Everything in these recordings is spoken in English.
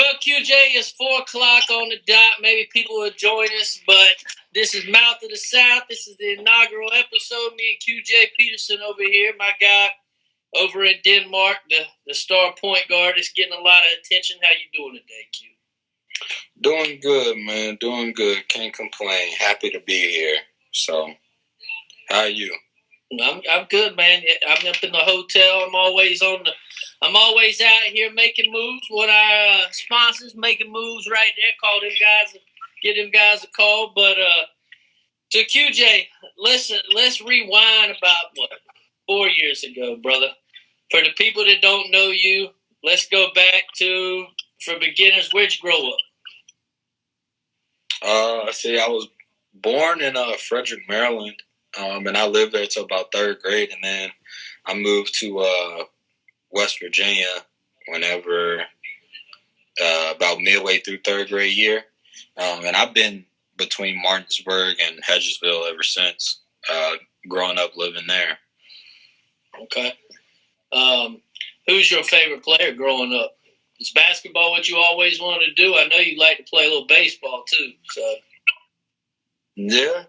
Well, QJ, it's 4 o'clock on the dot. Maybe people will join us, but this is Mouth of the South. This is the inaugural episode. Me and QJ Peterson over here, my guy over in Denmark, the star point guard is getting a lot of attention. How you doing today, Q? Doing good, man. Doing good. Can't complain. Happy to be here. So, how are you? I'm good, man. I'm up in the hotel. I'm always out here making moves. What our sponsors making moves right there. Give them guys a call. But to QJ, let's rewind about 4 years ago, brother. For the people that don't know you, let's go back to, for beginners, where'd you grow up? I was born in Frederick, Maryland, and I lived there till about third grade, and then I moved to West Virginia whenever about midway through third grade year, and I've been between Martinsburg and Hedgesville ever since, growing up living there. Okay. Who's your favorite player growing up? Is basketball what you always wanted to do? I know you like to play a little baseball too. So. Yeah.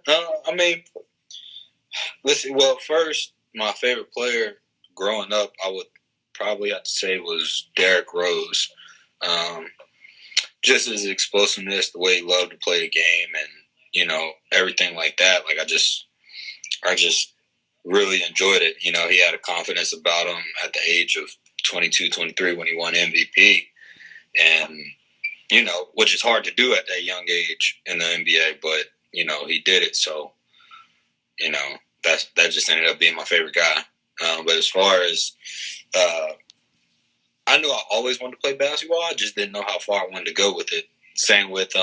Listen. Well, first, my favorite player growing up, I would probably have to say was Derrick Rose. Just his explosiveness, the way he loved to play the game, and everything like that. Like I just really enjoyed it. He had a confidence about him at the age of 22, 23 when he won MVP. And, which is hard to do at that young age in the NBA, but, he did it. So, that just ended up being my favorite guy. But as far as, I knew I always wanted to play basketball. I just didn't know how far I wanted to go with it. Same with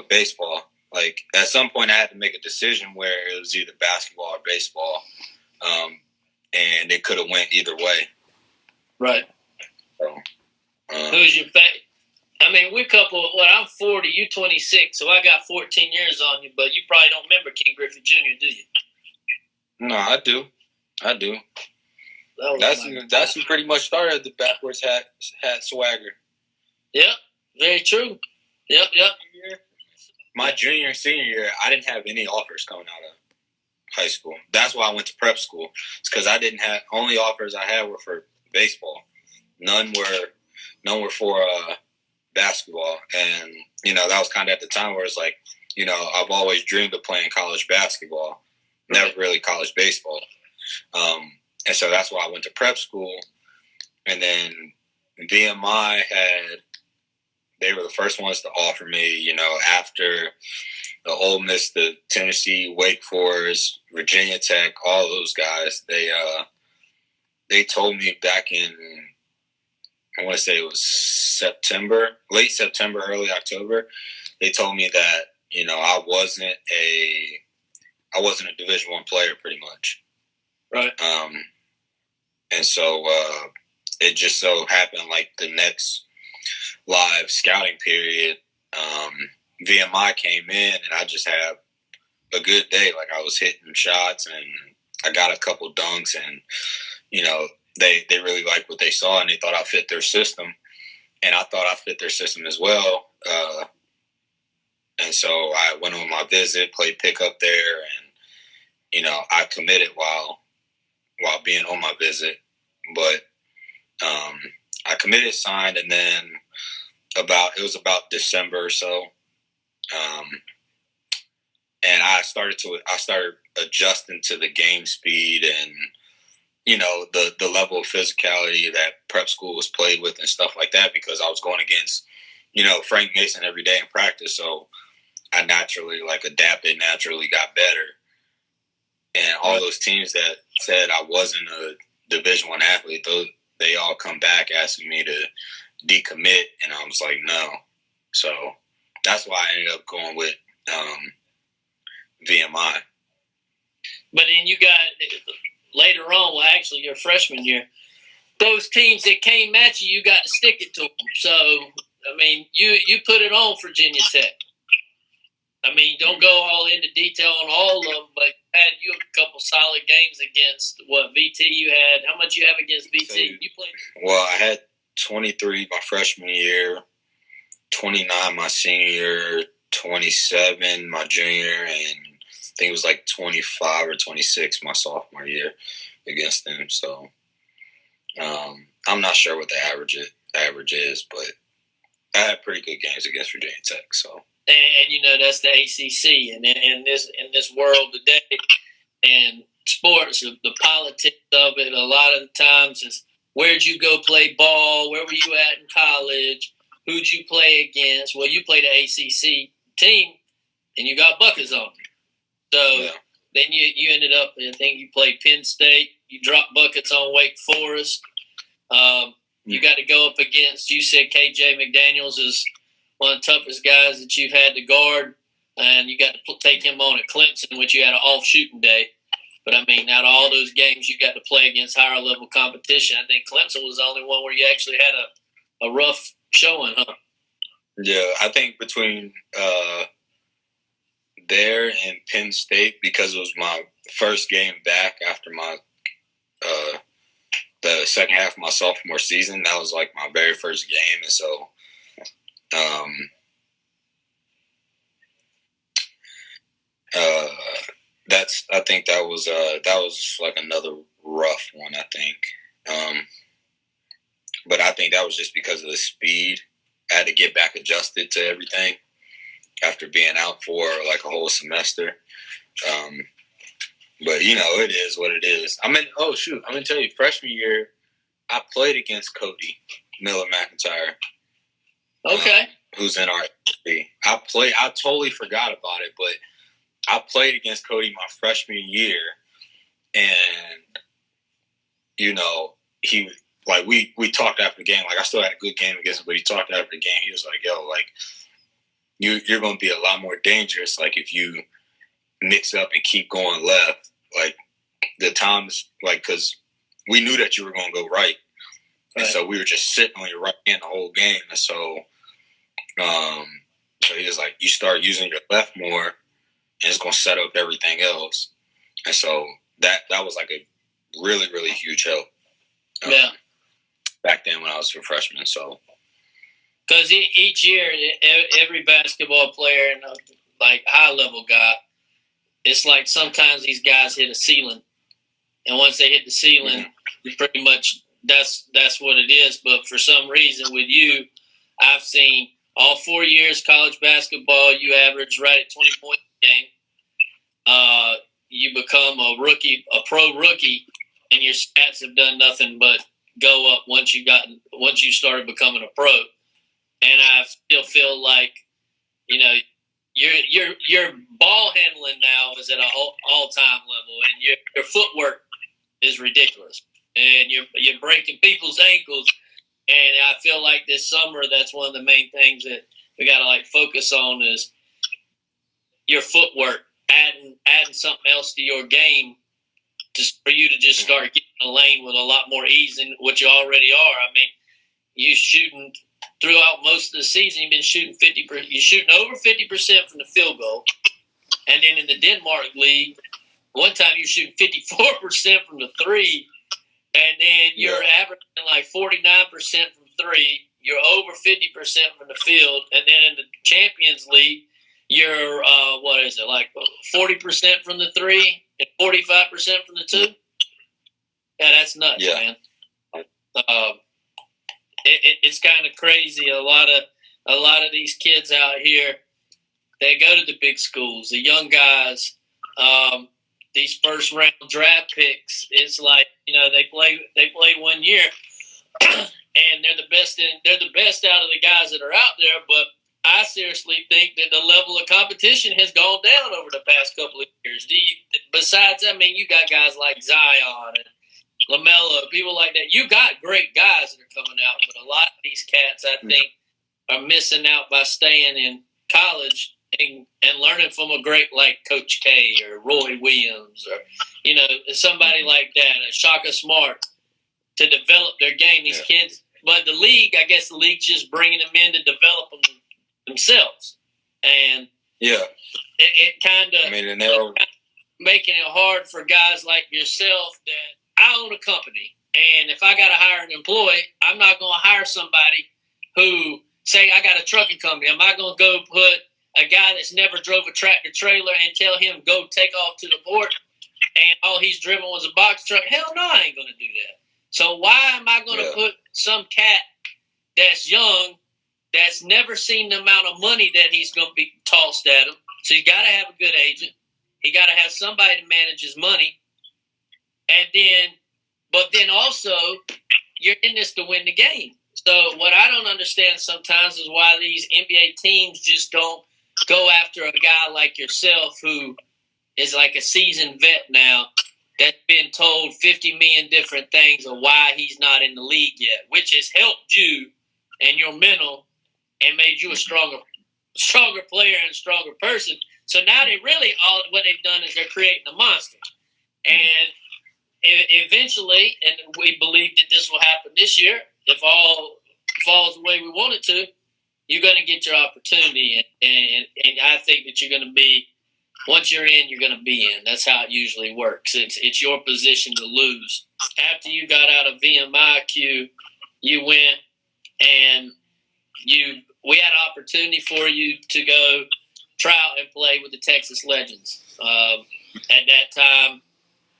baseball. Like, at some point, I had to make a decision where it was either basketball or baseball, and it could have went either way. Right. So, who's your favorite? I mean, I'm 40, you're 26, so I got 14 years on you, but you probably don't remember King Griffey Jr., do you? No, I do. That's who pretty much started the backwards hat swagger. Yep, very true. Yep. My junior and senior year, I didn't have any offers coming out of high school. That's why I went to prep school. It's because I didn't have, only offers I had were for baseball. None were for basketball. And, that was kind of at the time where it's like, I've always dreamed of playing college basketball, never really college baseball. And so that's why I went to prep school. And then VMI they were the first ones to offer me, after the Ole Miss, the Tennessee, Wake Forest, Virginia Tech, all those guys. They told me back in, I want to say it was late September, early October. They told me that I wasn't a Division I player, pretty much. Right. And so it just so happened, like the next live scouting period, VMI came in, and I just had a good day. Like I was hitting shots, and I got a couple dunks, and they really liked what they saw, and they thought I fit their system, and I thought I fit their system as well. And so I went on my visit, played pickup there, and I committed while being on my visit, but I committed, signed, and then it was about December or so, and I started adjusting to the game speed and the level of physicality that prep school was played with and stuff like that, because I was going against Frank Mason every day in practice. So I naturally adapted, naturally got better, and all those teams that said I wasn't a Division I athlete, they all come back asking me to decommit, and I was like, no. So that's why I ended up going with VMI. But then you got, later on, well, actually your freshman year, those teams that came at you, you got to stick it to them. So, I mean, you put it on Virginia Tech. I mean, don't go all into detail on all of them, but had you a couple solid games against VT you had. How much you have against VT? You played? Well, I had 23 my freshman year, 29 my senior year, 27 my junior, and I think it was like 25 or 26 my sophomore year against them. So I'm not sure what the average is, but I had pretty good games against Virginia Tech. So and that's the ACC, and in this world today, and sports, the politics of it, a lot of the times is where'd you go play ball? Where were you at in college? Who'd you play against? Well, you played an ACC team, and you got buckets on. So then you ended up, I think you played Penn State. You dropped buckets on Wake Forest. You got to go up against, you said KJ McDaniels is one of the toughest guys that you've had to guard, and you got to take him on at Clemson, which you had an off shooting day. But, I mean, out of all those games you got to play against higher-level competition, I think Clemson was the only one where you actually had a rough showing, huh? Yeah, I think between there and Penn State, because it was my first game back after my the second half of my sophomore season, that was like my very first game, and so I think that was like another rough one, I think. But I think that was just because of the speed. I had to get back adjusted to everything after being out for like a whole semester. But it is what it is. I'm gonna tell you, freshman year, I played against Cody Miller McIntyre. Okay. Who's in our FB. I totally forgot about it, but I played against Cody my freshman year, and he like we talked after the game. Like, I still had a good game against him, but he talked after the game. He was like, "Yo, like you're gonna be a lot more dangerous. Like, if you mix up and keep going left, like the times, like, because we knew that you were gonna go right, and so we were just sitting on your right hand the whole game. And so he was like, you start using your left more, and it's gonna set up everything else. And so that was like a really, really huge help. Back then when I was a freshman, so. Because each year, every basketball player and like high-level guy, it's like sometimes these guys hit a ceiling, and once they hit the ceiling, pretty much that's what it is. But for some reason, with you, I've seen all 4 years college basketball, you average right at 20 points a game. You become a pro rookie, and your stats have done nothing but go up once you started becoming a pro. And I still feel like, your ball handling now is at an all-time level, and your footwork is ridiculous, and you're breaking people's ankles. And I feel like this summer, that's one of the main things that we got to like focus on is your footwork, adding something else to your game, just for you to just start getting a lane with a lot more ease than what you already are. I mean, you shooting throughout most of the season, you've been shooting 50%. You're shooting over 50% from the field goal, and then in the Denmark league, one time you're shooting 54% from the three, and then you're averaging like 49% from three. You're over 50% from the field, and then in the Champions League, you're 40% from the three and 45% from the two. Yeah, that's nuts, man. It's kind of crazy. A lot of these kids out here, they go to the big schools. The young guys, these first round draft picks, it's like they play 1 year, and they're the best out of the guys that are out there. But I seriously think that the level of competition has gone down over the past couple of years. Besides, I mean, you got guys like Zion and LaMelo, people like that. You got great guys that are coming out, but a lot of these cats, I think, are missing out by staying in college and learning from a great like Coach K or Roy Williams or somebody like that, Shaka Smart, to develop their game. These kids, but the league, I guess the league's just bringing them in to develop them themselves, and it kind of making it hard for guys like yourself that I own a company And if I got to hire an employee, I'm not going to hire somebody who, say I got a trucking company. Am I going to go put a guy that's never drove a tractor trailer and tell him go take off to the port and all he's driven was a box truck? Hell no, I ain't going to do that. So why am I going to put some cat that's young, that's never seen the amount of money that he's going to be tossed at him? So you got to have a good agent. You got to have somebody to manage his money. But then also, you're in this to win the game. So what I don't understand sometimes is why these NBA teams just don't go after a guy like yourself who is like a seasoned vet now that's been told 50 million different things of why he's not in the league yet, which has helped you and your mental and made you a stronger player and stronger person. So now they really, what they've done is they're creating a monster. And eventually, and we believe that this will happen this year, if all falls the way we want it to, you're going to get your opportunity. And I think that you're going to be, once you're in, you're going to be in. That's how it usually works. It's your position to lose. After you got out of VMIQ, you went and we had an opportunity for you to go try out and play with the Texas Legends. At that time,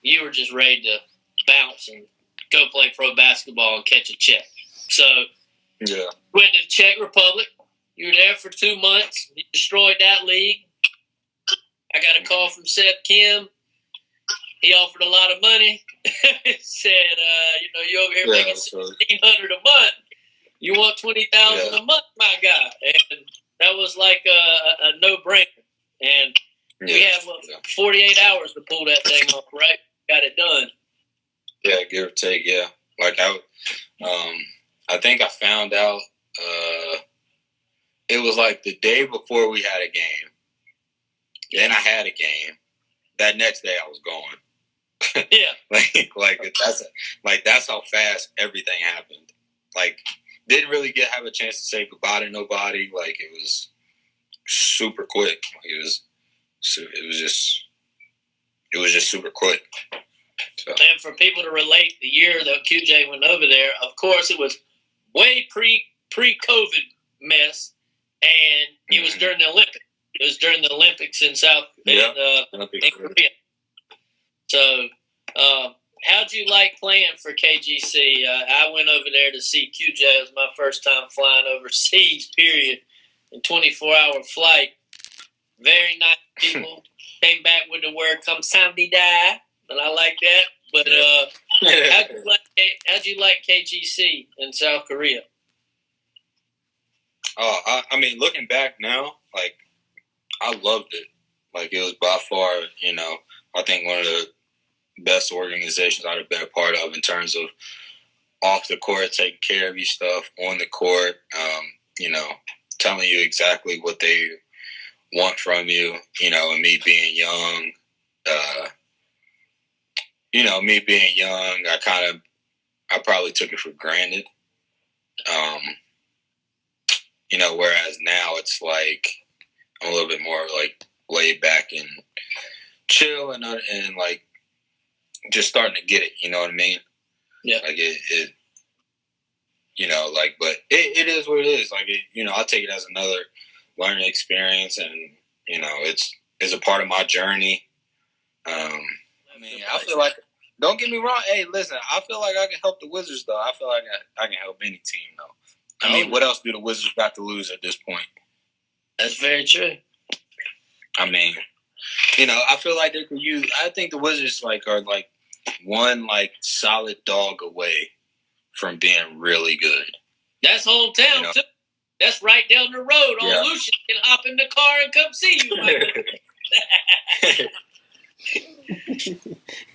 you were just ready to bounce and go play pro basketball and catch a check. So, went to the Czech Republic. You were there for 2 months. You destroyed that league. I got a call from Seth Kim. He offered a lot of money. Said, you over here making $1,600 a month. You want $20,000 a month, my guy. And that was like a no-brainer. And we had 48 hours to pull that thing off, right? Got it done. Yeah, give or take, yeah. Like I think I found out it was like the day before we had a game. Then I had a game. That next day I was going. Yeah. That's how fast everything happened. Like, didn't really have a chance to say goodbye to nobody. Like, it was super quick. Like, it was just super quick. So. And for people to relate, the year that QJ went over there, of course, it was way pre-COVID mess, and it was during the Olympics. It was during the Olympics in Korea. So, how'd you like playing for KGC? I went over there to see QJ. It was my first time flying overseas, period, in 24-hour flight. Very nice people. Came back with the word "Kamsahamnida," and I like that. But how'd you like KGC in South Korea? Oh, I mean, looking back now, like, I loved it. Like, it was by far, I think one of the best organizations I've been a part of in terms of off the court, taking care of your stuff, on the court, telling you exactly what they want from you, and me being young, I probably took it for granted. Whereas now it's like I'm a little bit more like laid back and chill and like just starting to get it. You know what I mean? Yeah. Like but it is what it is. Like, I take it as another learning experience, and it's a part of my journey. I feel like, don't get me wrong. Hey, listen, I feel like I can help the Wizards, though. I feel like I can help any team, though. I mean, what else do the Wizards got to lose at this point? That's very true. I mean, I feel like they could use. I think the Wizards are one solid dog away from being really good. That's hometown too. That's right down the road. On Lucian can hop in the car and come see you.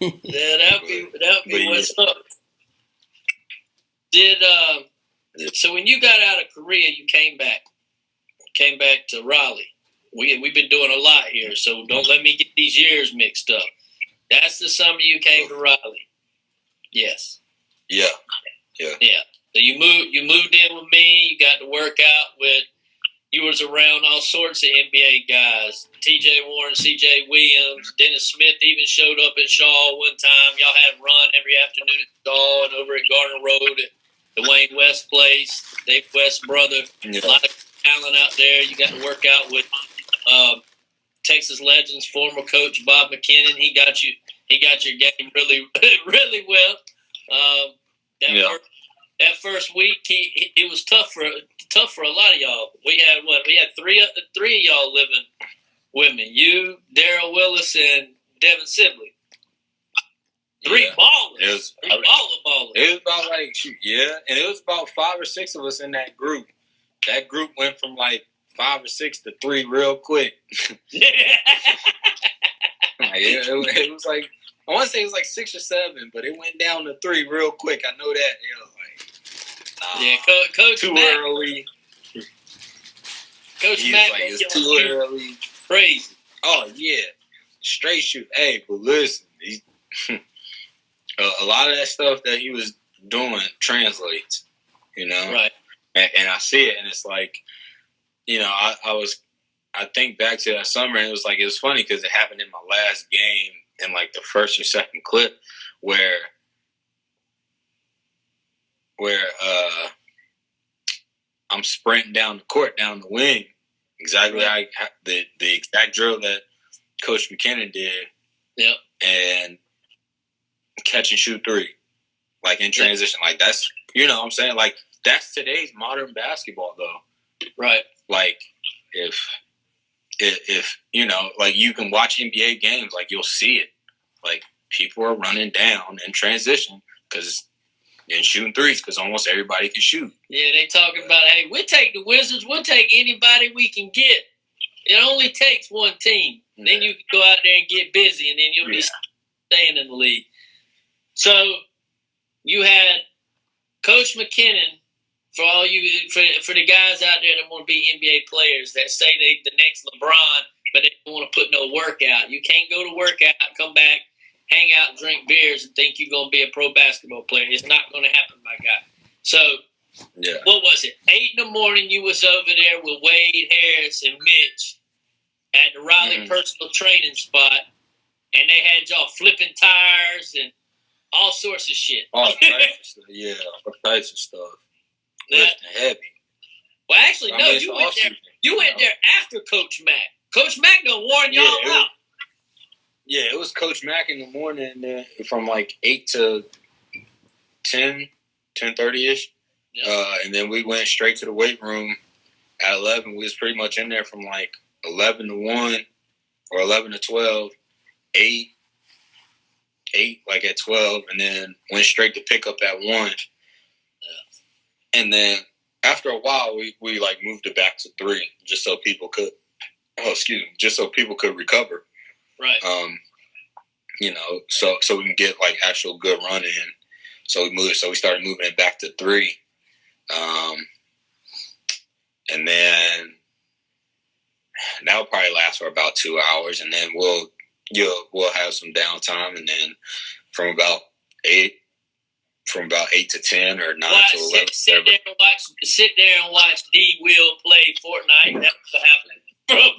Yeah, that'd be what's up. So when you got out of Korea, you came back to Raleigh. We've been doing a lot here, so don't let me get these years mixed up. That's the summer you came to Raleigh. Yes. Yeah. So you moved in with me. You got to work out with. You were was around all sorts of NBA guys. T.J. Warren, C.J. Williams, Dennis Smith even showed up at Shaw one time. Y'all had a run every afternoon at Shaw and over at Garner Road at the Wayne West place, Dave West's brother. Yeah. A lot of talent out there. You got to work out with Texas Legends former coach Bob McKinnon. He got your game really really well. That first week, it was tough for a lot of y'all. We had three of y'all living with me. You, Daryl Willis, and Devin Sibley. Three ballers. Three ballers. It was about and it was about 5 or 6 of us in that group. That group went from 5 or 6 to 3 real quick. Yeah. It was I want to say it was 6 or 7, but it went down to 3 real quick. I know that. Coach too Matt. Early. Coach Matt was it's too early. Crazy. Oh yeah, straight shoot. Hey, but listen, a lot of that stuff that he was doing translates. Right. And I see it, and it's I think back to that summer, and it was funny because it happened in my last game in the first or second clip where I'm sprinting down the court, down the wing, exactly like the exact drill that Coach McKinnon did. Yep. And catch and shoot 3, in transition. That's, what I'm saying? That's today's modern basketball, though. Right. If you can watch NBA games, you'll see it. People are running down in transition and shooting 3s because almost everybody can shoot. Yeah, they talking about, hey, we'll take the Wizards. We'll take anybody we can get. It only takes one team. Yeah. Then you can go out there and get busy, and then you'll be staying in the league. So you had Coach McKinnon, for the guys out there that want to be NBA players that say they the next LeBron, but they don't want to put no work out. You can't go to work out, come back, hang out, and drink beers, and think you're going to be a pro basketball player. It's not going to happen, my guy. So, what was it? 8 in the morning, you was over there with Wade Harris and Mitch at the Raleigh personal training spot, and they had y'all flipping tires and all sorts of shit. All types of stuff. Yeah, all types of stuff. Lifting heavy. Well, actually, you went there. You went there after Coach Mack. Coach Mack done warn y'all out. Yeah, it was Coach Mack in the morning from 8 to 10, 10:30-ish. Yeah. And then we went straight to the weight room at 11. We was pretty much in there from 11 to 1 or 11 to 12, 8 at 12, and then went straight to pick up at 1. Yeah. And then after a while, we moved it back to 3 just so people could recover. Right. So we can get actual good run in. So we started moving it back to 3. And then that'll probably last for about 2 hours, and then we'll have some downtime, and then from about 8 to 10 or 9 to 11. Sit there and watch D Will play Fortnite. That's what happened. From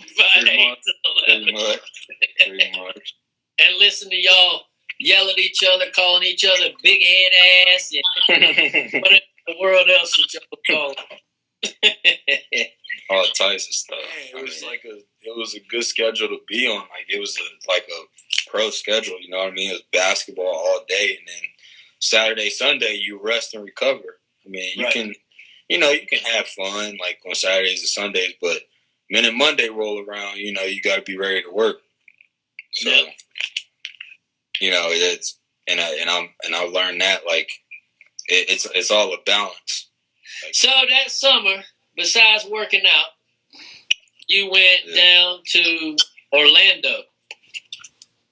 8 to 11. Pretty much. And listen to y'all yell at each other, calling each other big head ass, and what in the world else that y'all call all types of stuff. It was a good schedule to be on. It was a pro schedule. You know what I mean? It was basketball all day, and then Saturday, Sunday you rest and recover. I mean, you can have fun on Saturdays and Sundays, but minute Monday roll around, you got to be ready to work. So, it's I learned that it's all a balance. So that summer, besides working out, you went down to Orlando.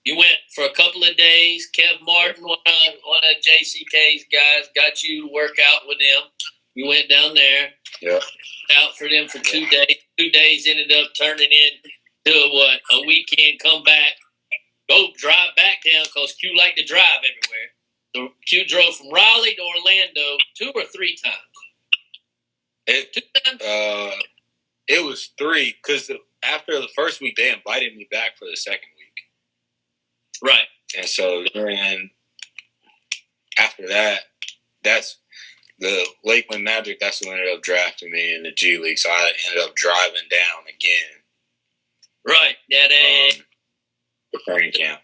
You went for a couple of days. Kev Martin, one of JCK's guys, got you to work out with them. You went down there. Yeah. Out for them for 2 days. 2 days ended up turning into a weekend. Come back, go drive back down because Q liked to drive everywhere. So Q drove from Raleigh to Orlando 2 or 3 times. 2 times. It was 3 because after the first week, they invited me back for the second week. Right. And so then after that, that's the Lakeland Magic. That's who ended up drafting me in the G League. So I ended up driving down again. Right. The training camp.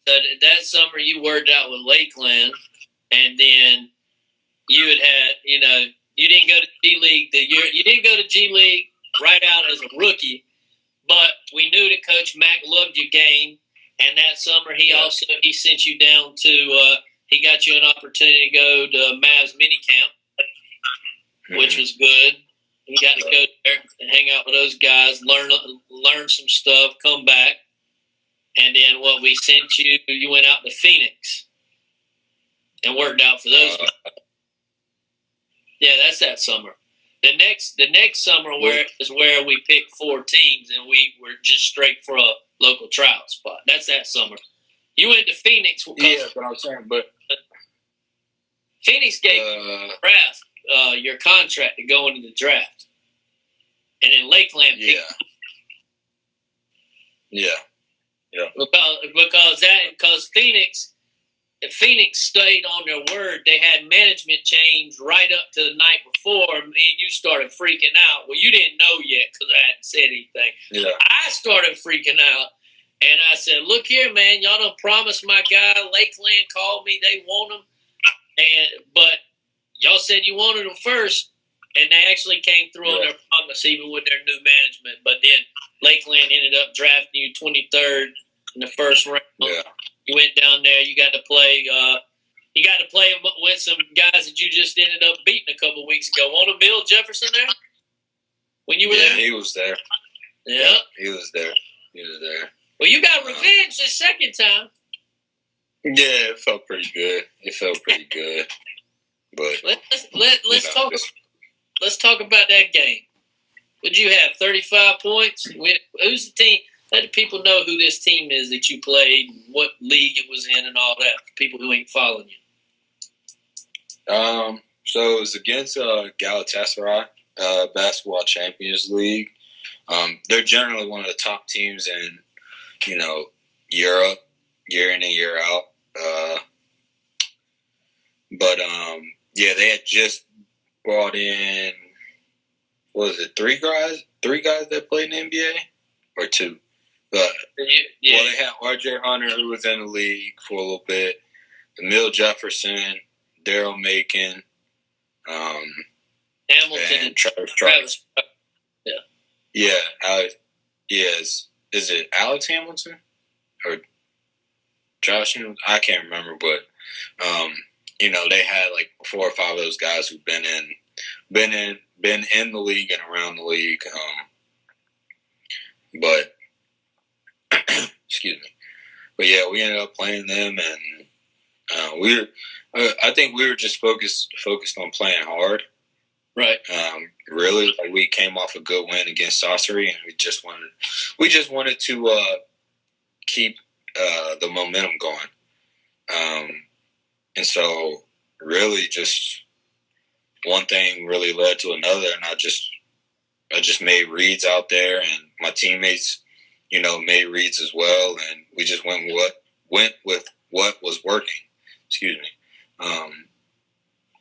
So that summer you worked out with Lakeland, and then you had you didn't go to G League you didn't go to G League right out as a rookie, but we knew that Coach Mack loved your game, and that summer he sent you down to he got you an opportunity to go to Mavs mini camp, which was good. You got to go there and hang out with those guys, learn some stuff, come back. And then what we sent you, you went out to Phoenix and worked out for those guys. Yeah, that's that summer. The next summer is where we picked 4 teams and we were just straight for a local tryout spot. That's that summer. You went to Phoenix. Yeah, but I'm saying, Phoenix gave you draft, your contract to go into the draft. And then Lakeland picked Yeah. Because Phoenix stayed on their word. They had management change right up to the night before, and you started freaking out. Well, you didn't know yet because I hadn't said anything. Yeah. I started freaking out, and I said, "Look here, man. Y'all done promised my guy. Lakeland called me. They want him, but y'all said you wanted him first, and they actually came through on their promise, even with their new management. But then Lakeland ended up drafting you 23rd in the first round. Yeah. You went down there. You got to play. You got to play with some guys that you just ended up beating a couple weeks ago. Wasn't Bill Jefferson there when you were there? Yeah, he was there. Yeah, he was there. Well, you got revenge this second time. Yeah, it felt pretty good. But let's talk. Let's talk about that game. Would you have 35 points? Who's the team? Let the people know who this team is that you played, what league it was in, and all that for people who ain't following you. So it was against Galatasaray, Basketball Champions League. They're generally one of the top teams in, Europe, year in and year out. But they had just brought in, what was it, 3 guys? 3 guys that played in the NBA? Or 2? Well, they had R.J. Hunter, who was in the league for a little bit, Emil Jefferson, Daryl Macon, Hamilton, and Travis. Is it Alex Hamilton or Josh Hamilton? I can't remember, but they had like 4 or 5 of those guys who've been in the league and around the league. But excuse me. But yeah, we ended up playing them, and I think we were just focused on playing hard. Right. Really, like, we came off a good win against Saucery, and we just wanted to keep the momentum going. And so really just one thing really led to another, and I just made reads out there, and my teammates, made reads as well, and we just went with what was working. Excuse me.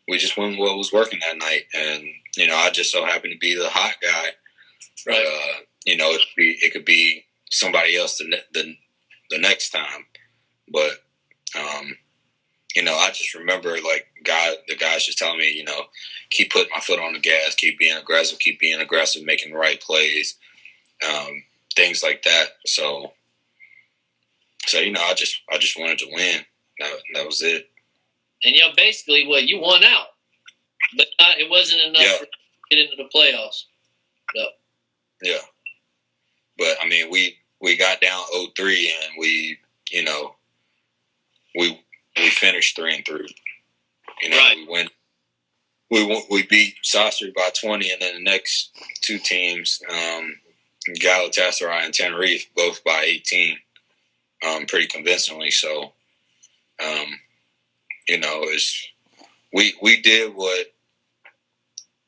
We just went with what was working that night, and I just so happened to be the hot guy. Right. It could be somebody else the next time, but I just remember the guys just telling me, keep putting my foot on the gas, keep being aggressive, making the right plays, things like that. So I just wanted to win. That was it. And basically, you won out, but it wasn't enough to get into the playoffs. No. Yeah, but I mean, we got down 0-3, and we finished 3-3. Right. We beat Saucery by 20, and then the next 2 teams, Galatasaray and Tenerife, both by 18, pretty convincingly. So, we did what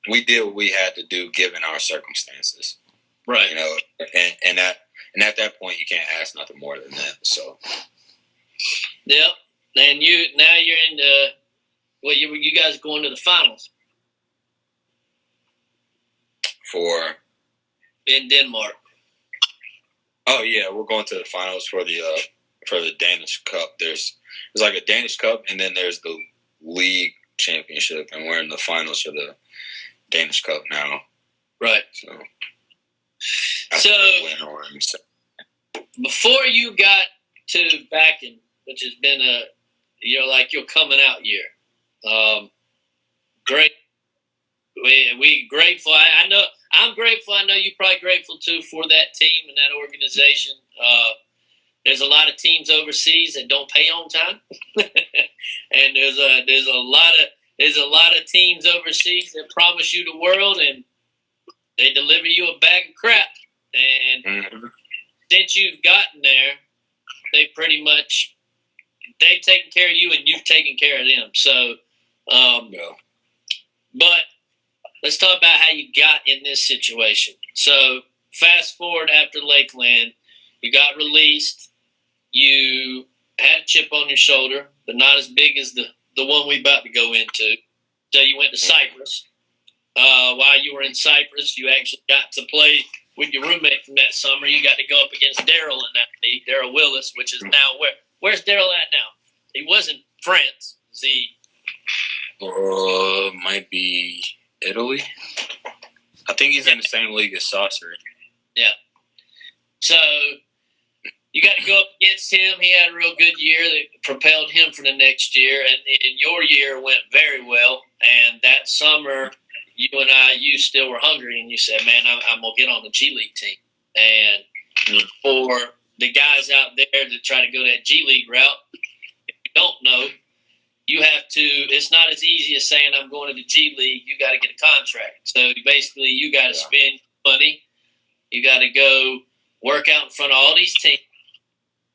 we did what we had to do given our circumstances. Right. You know, and at that point you can't ask nothing more than that. So. Yep. And you're in the you guys going to the finals in Denmark. Oh yeah, we're going to the finals for the Danish Cup. There's like a Danish Cup, and then there's the league championship, and we're in the finals for the Danish Cup now. Right. So before you got to Bakken, which has been your coming out year, great. We grateful. I know I'm grateful. I know you're probably grateful too for that team and that organization. There's a lot of teams overseas that don't pay on time, and there's a lot of teams overseas that promise you the world and they deliver you a bag of crap. And since you've gotten there, they've taken care of you and you've taken care of them. So, but let's talk about how you got in this situation. So fast forward after Lakeland, you got released. You had a chip on your shoulder, but not as big as the one we about to go into. So you went to Cyprus. While you were in Cyprus, you actually got to play with your roommate from that summer. You got to go up against Daryl in that league, Daryl Willis, which is now where's Daryl at now? He was in France. Is he? Might be Italy. I think he's in the same league as Saucer. Yeah. So you got to go up against him. He had a real good year that propelled him for the next year, and your year went very well. And that summer, you still were hungry, and you said, "Man, I'm gonna get on the G League team." And for the guys out there that try to go that G League route, if you don't know, you have to. It's not as easy as saying, "I'm going to the G League." You got to get a contract. So basically, you got to spend money. You got to go work out in front of all these teams,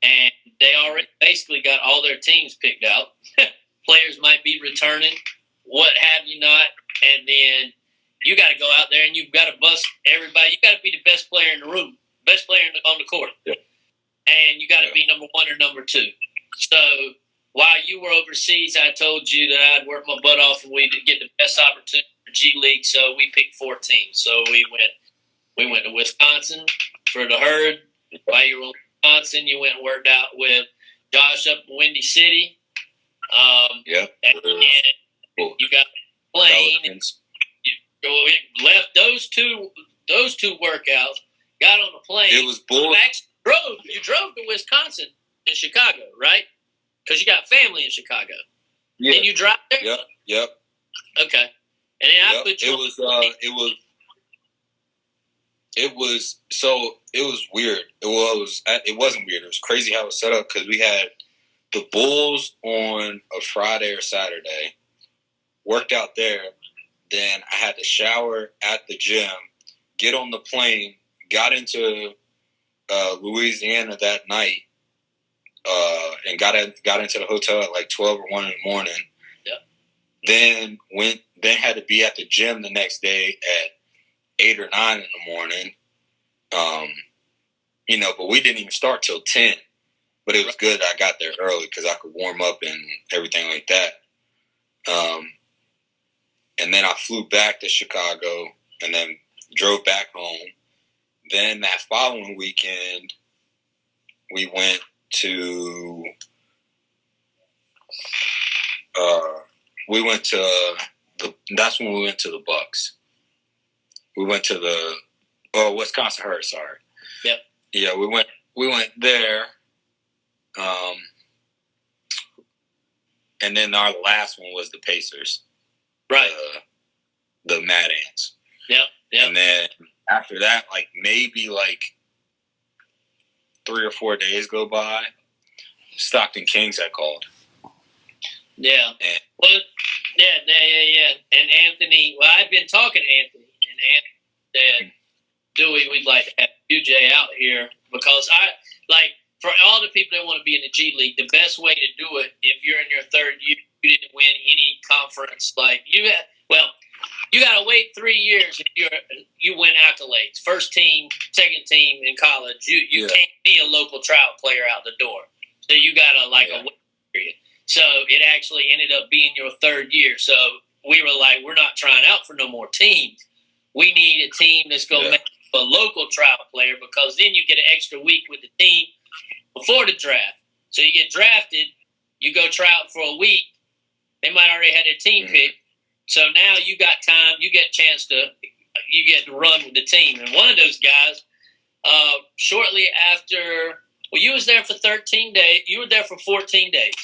and they already basically got all their teams picked out. Players might be returning, what have you not, and then you got to go out there and you've got to bust everybody. You got to be the best player in the room, best player on the court, and you got to be number one or number two. So while you were overseas, I told you that I'd work my butt off and we'd get the best opportunity for G League. So we picked 4 teams. So we went to Wisconsin for the Herd. While you were in Wisconsin, you went and worked out with Josh up in Windy City. And you got playing. You left those two workouts. Got on a plane. It was bull. You drove to Wisconsin and Chicago, right? Because you got family in Chicago. Yeah. Then you drive there. Yep. Okay. And then I put you. It was weird. It wasn't weird. It was crazy how it was set up because we had the Bulls on a Friday or Saturday. Worked out there. Then I had to shower at the gym, get on the plane, got into Louisiana that night, and got into the hotel at like 12 or 1 in the morning. Yeah. Then had to be at the gym the next day at 8 or 9 in the morning. But we didn't even start till 10. But it was good I got there early because I could warm up and everything like that. And then I flew back to Chicago and then drove back home. Then that following weekend, we went to that's when we went to the Bucks. We went to the Wisconsin Herd, sorry. Yep. Yeah, we went there. And then our last one was the Pacers. Right. The Mad Ants. Yep. And then after that, maybe 3 or 4 days go by, Stockton Kings had called. Yeah. Yeah. And Anthony, I'd been talking to Anthony, and Anthony said, Dewey, we'd like to have UJ out here because for all the people that want to be in the G League, the best way to do it, if you're in your third year, you didn't win any conference, You got to wait 3 years if you win accolades. First team, second team in college. You can't be a local tryout player out the door. So you got to a wait period. So it actually ended up being your third year. So we were like, we're not trying out for no more teams. We need a team that's going to make a local tryout player, because then you get an extra week with the team before the draft. So you get drafted, you go try out for a week. They might already have their team picked. So now you got time, you get to run with the team. And one of those guys, shortly after, you was there for 13 days. You were there for 14 days.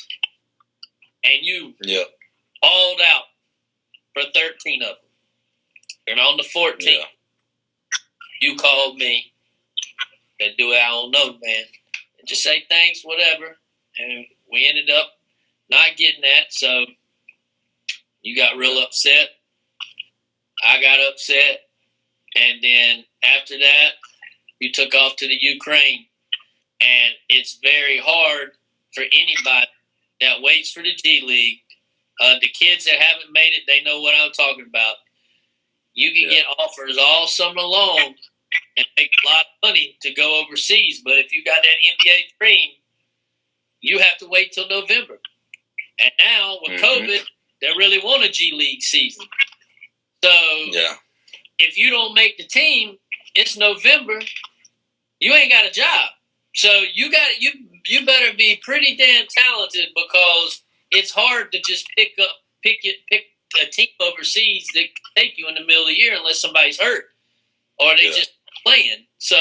And you hauled out for 13 of them. And on the 14th, you called me and do it, I don't know, man. And just say thanks, whatever. And we ended up not getting that, so you got real upset. I got upset. And then after that, you took off to the Ukraine. And it's very hard for anybody that waits for the G League. The kids that haven't made it, they know what I'm talking about. You can get offers all summer long and make a lot of money to go overseas. But if you got that NBA dream, you have to wait till November. And now with COVID, they really want a G League season. So if you don't make the team, it's November. You ain't got a job. So you better be pretty damn talented, because it's hard to just pick a team overseas that can take you in the middle of the year unless somebody's hurt or they just playing. So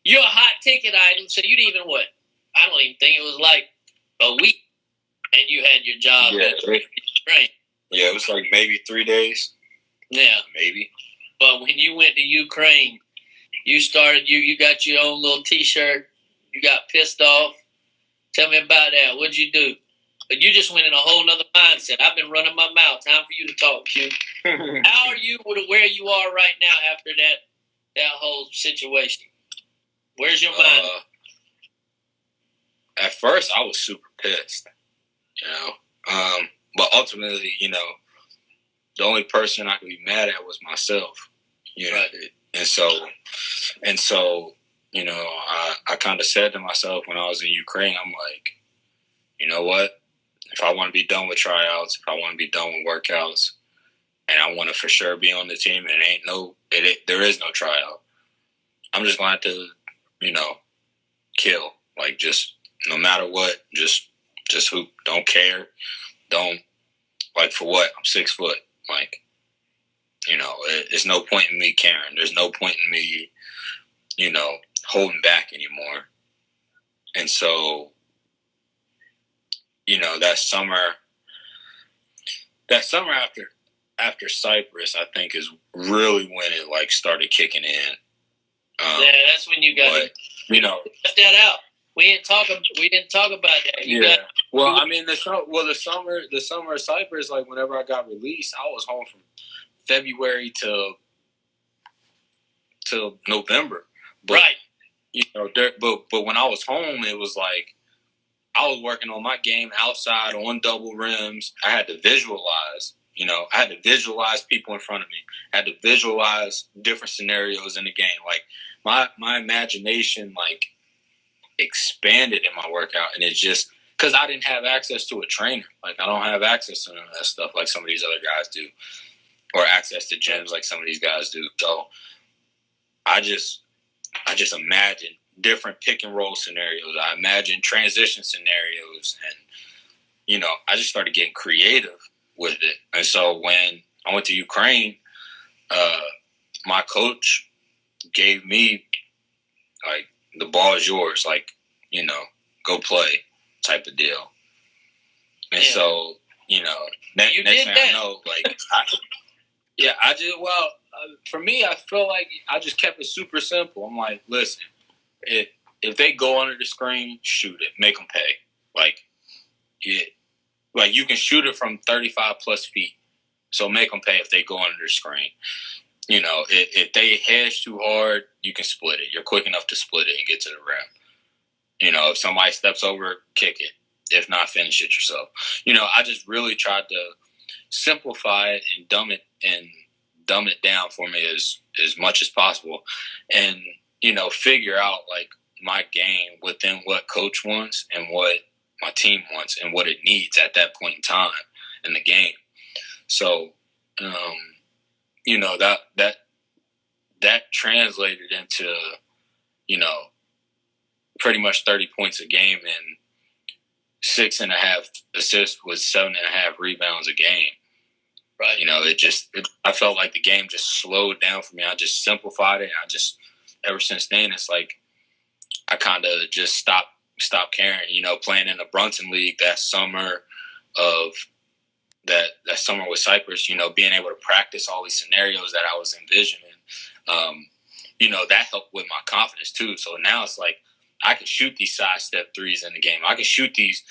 you're a hot ticket item. So you'd even I don't even think it was like a week, and you had your job. Right. Yeah, it was like maybe 3 days. Yeah, maybe. But when you went to Ukraine, you started. You got your own little T-shirt. You got pissed off. Tell me about that. What'd you do? But you just went in a whole nother mindset. I've been running my mouth. Time for you to talk, Q. How are you where you are right now after that whole situation? Where's your mind? At first, I was super pissed, but ultimately, the only person I could be mad at was myself, Right. And so, I kind of said to myself when I was in Ukraine, I'm like, you know what? If I want to be done with tryouts, if I want to be done with workouts, and I want to for sure be on the team, and there is no tryout, I'm just going to have to, kill. Like, just no matter what, just hoop. Don't care. Don't, like, for what? I'm 6 foot. Like, there's no point in me caring. There's no point in me, holding back anymore. And so, that summer after Cyprus, I think is really when it started kicking in. That's when you got it. Left that out. We didn't talk about that. The summer of Cyprus, like whenever I got released, I was home from February till November. But, right. But when I was home, it was like I was working on my game outside on double rims. I had to visualize. I had to visualize people in front of me. I had to visualize different scenarios in the game. Like my imagination, expanded in my workout, and it's just because I didn't have access to a trainer. Like I don't have access to none of that stuff like some of these other guys do, or access to gyms like some of these guys do. So I just imagine different pick and roll scenarios. I imagine transition scenarios, and I just started getting creative with it. And so when I went to Ukraine, my coach gave me the ball is yours, go play type of deal. And so, next thing I know, for me, I feel like I just kept it super simple. I'm like, listen, if they go under the screen, shoot it, make them pay. You can shoot it from 35 plus feet, so make them pay if they go under the screen. If they hedge too hard, you can split it. You're quick enough to split it and get to the rim. If somebody steps over, kick it. If not, finish it yourself. I just really tried simplify it and dumb it down for me as much as possible, and figure out like my game within what coach wants and what my team wants and what it needs at that point in time in the game. So, that translated into, pretty much 30 points a game and 6.5 assists with 7.5 rebounds a game. Right. I felt like the game just slowed down for me. I just simplified it. Ever since then, it's like I kind of just stopped caring. Playing in the Brunson League that summer that summer with Cypress, being able to practice all these scenarios that I was envisioning, that helped with my confidence too. So now it's like I can shoot these side step threes in the game. I can shoot these,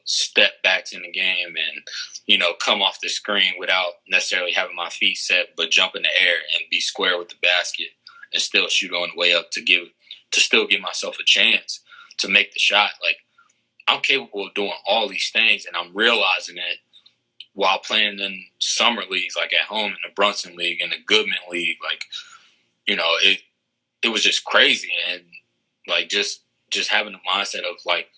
step backs in the game and, come off the screen without necessarily having my feet set, but jump in the air and be square with the basket and still shoot on the way up to still give myself a chance to make the shot. Like, I'm capable of doing all these things, and I'm realizing it while playing in summer leagues, like at home in the Brunson League and the Goodman League. Like, it was just crazy. And like just having the mindset of like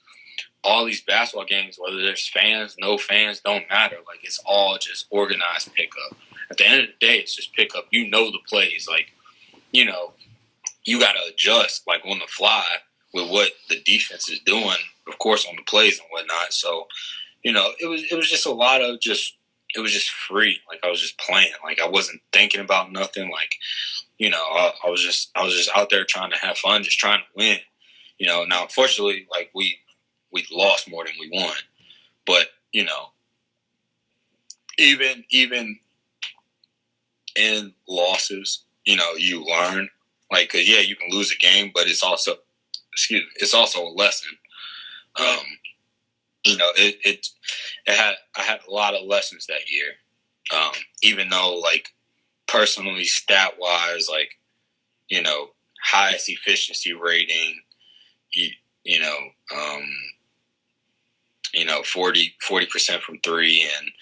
all these basketball games, whether there's fans, no fans, don't matter. Like, it's all just organized pickup. At the end of the day, it's just pickup. The plays. Like, you got to adjust like on the fly with what the defense is doing, of course, on the plays and whatnot. So, it was just a lot of it was just free. Like, I was just playing. Like, I wasn't thinking about nothing. Like, I was just out there trying to have fun, just trying to win. Now, unfortunately, like we lost more than we won. But, even in losses, you learn. Like, 'cause, yeah, you can lose a game, but it's also a lesson. I had a lot of lessons that year. Even though, like, personally, stat wise, like, highest efficiency rating, 40% from three and,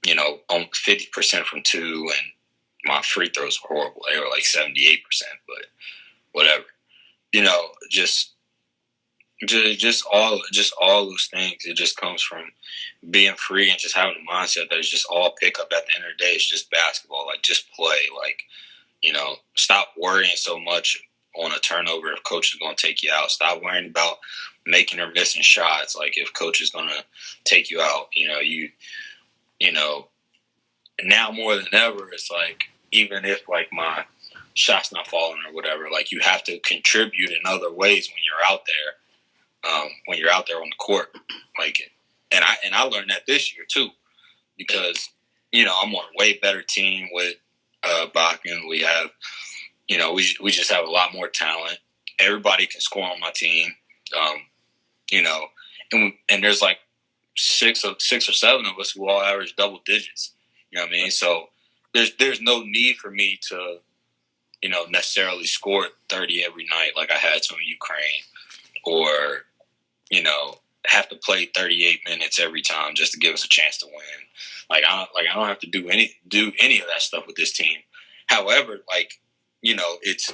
50% from two, and my free throws were horrible. They were like 78%, but whatever. Just all those things. It just comes from being free and just having a mindset that it's just all pickup. At the end of the day, it's just basketball. Like, just play. Like, stop worrying so much on a turnover if coach is going to take you out. Stop worrying about making or missing shots. Like, if coach is going to take you out, now more than ever, it's like, even if like my shot's not falling or whatever, like, you have to contribute in other ways when you're out there. When you're out there on the court, like, and I learned that this year too, because I'm on a way better team with Bakken. We have, we just have a lot more talent. Everybody can score on my team, and there's like six or seven of us who all average double digits. You know what I mean? So there's no need for me to, necessarily score 30 every night like I had to in Ukraine, or have to play 38 minutes every time just to give us a chance to win. Like, I don't have to do any of that stuff with this team. However, like, it's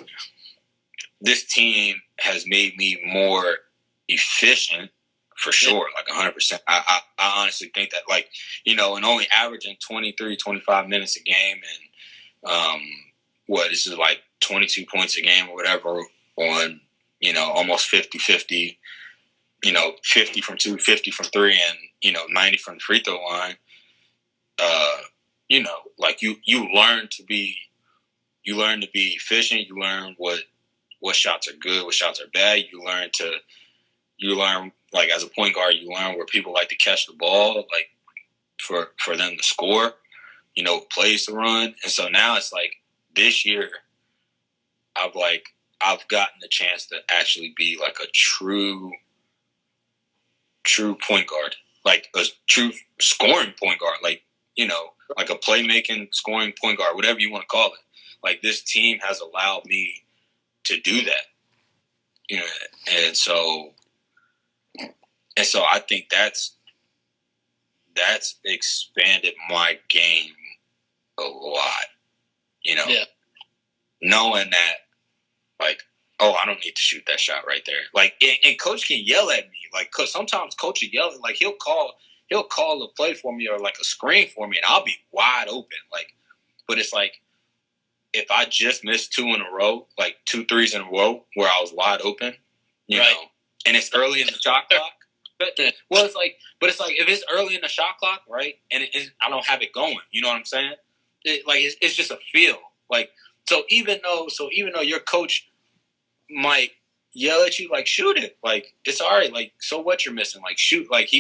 this team has made me more efficient for sure, like 100%. I honestly think that, like, and only averaging 23, 25 minutes a game, and this is like 22 points a game or whatever on, almost 50-50, 50 from 2, 50 from 3, and, 90 from the free throw line. Like, you learn to be efficient. You learn what shots are good, what shots are bad. You learn, like, as a point guard, you learn where people like to catch the ball, like, for them to score, plays to run. And so now it's like, this year, I've gotten the chance to actually be like a true point guard, like a true scoring point guard, like, like a playmaking scoring point guard, whatever you want to call it. Like, this team has allowed me to do that, and so I think that's that's expanded my game a lot. Knowing that, like, oh, I don't need to shoot that shot right there. Like, and coach can yell at me. Like, cause sometimes coach will yell. Like, he'll call a play for me or like a screen for me, and I'll be wide open. Like, but it's like if I just missed 2 in a row, like 2 threes in a row where I was wide open, you know, and it's early in the shot clock. Well, it's like if it's early in the shot clock, right, and I don't have it going, you know what I'm saying? It's just a feel. Like, so even though your coach might yell at you, like, shoot it, like, it's all right, like, so what you're missing, like, shoot, like,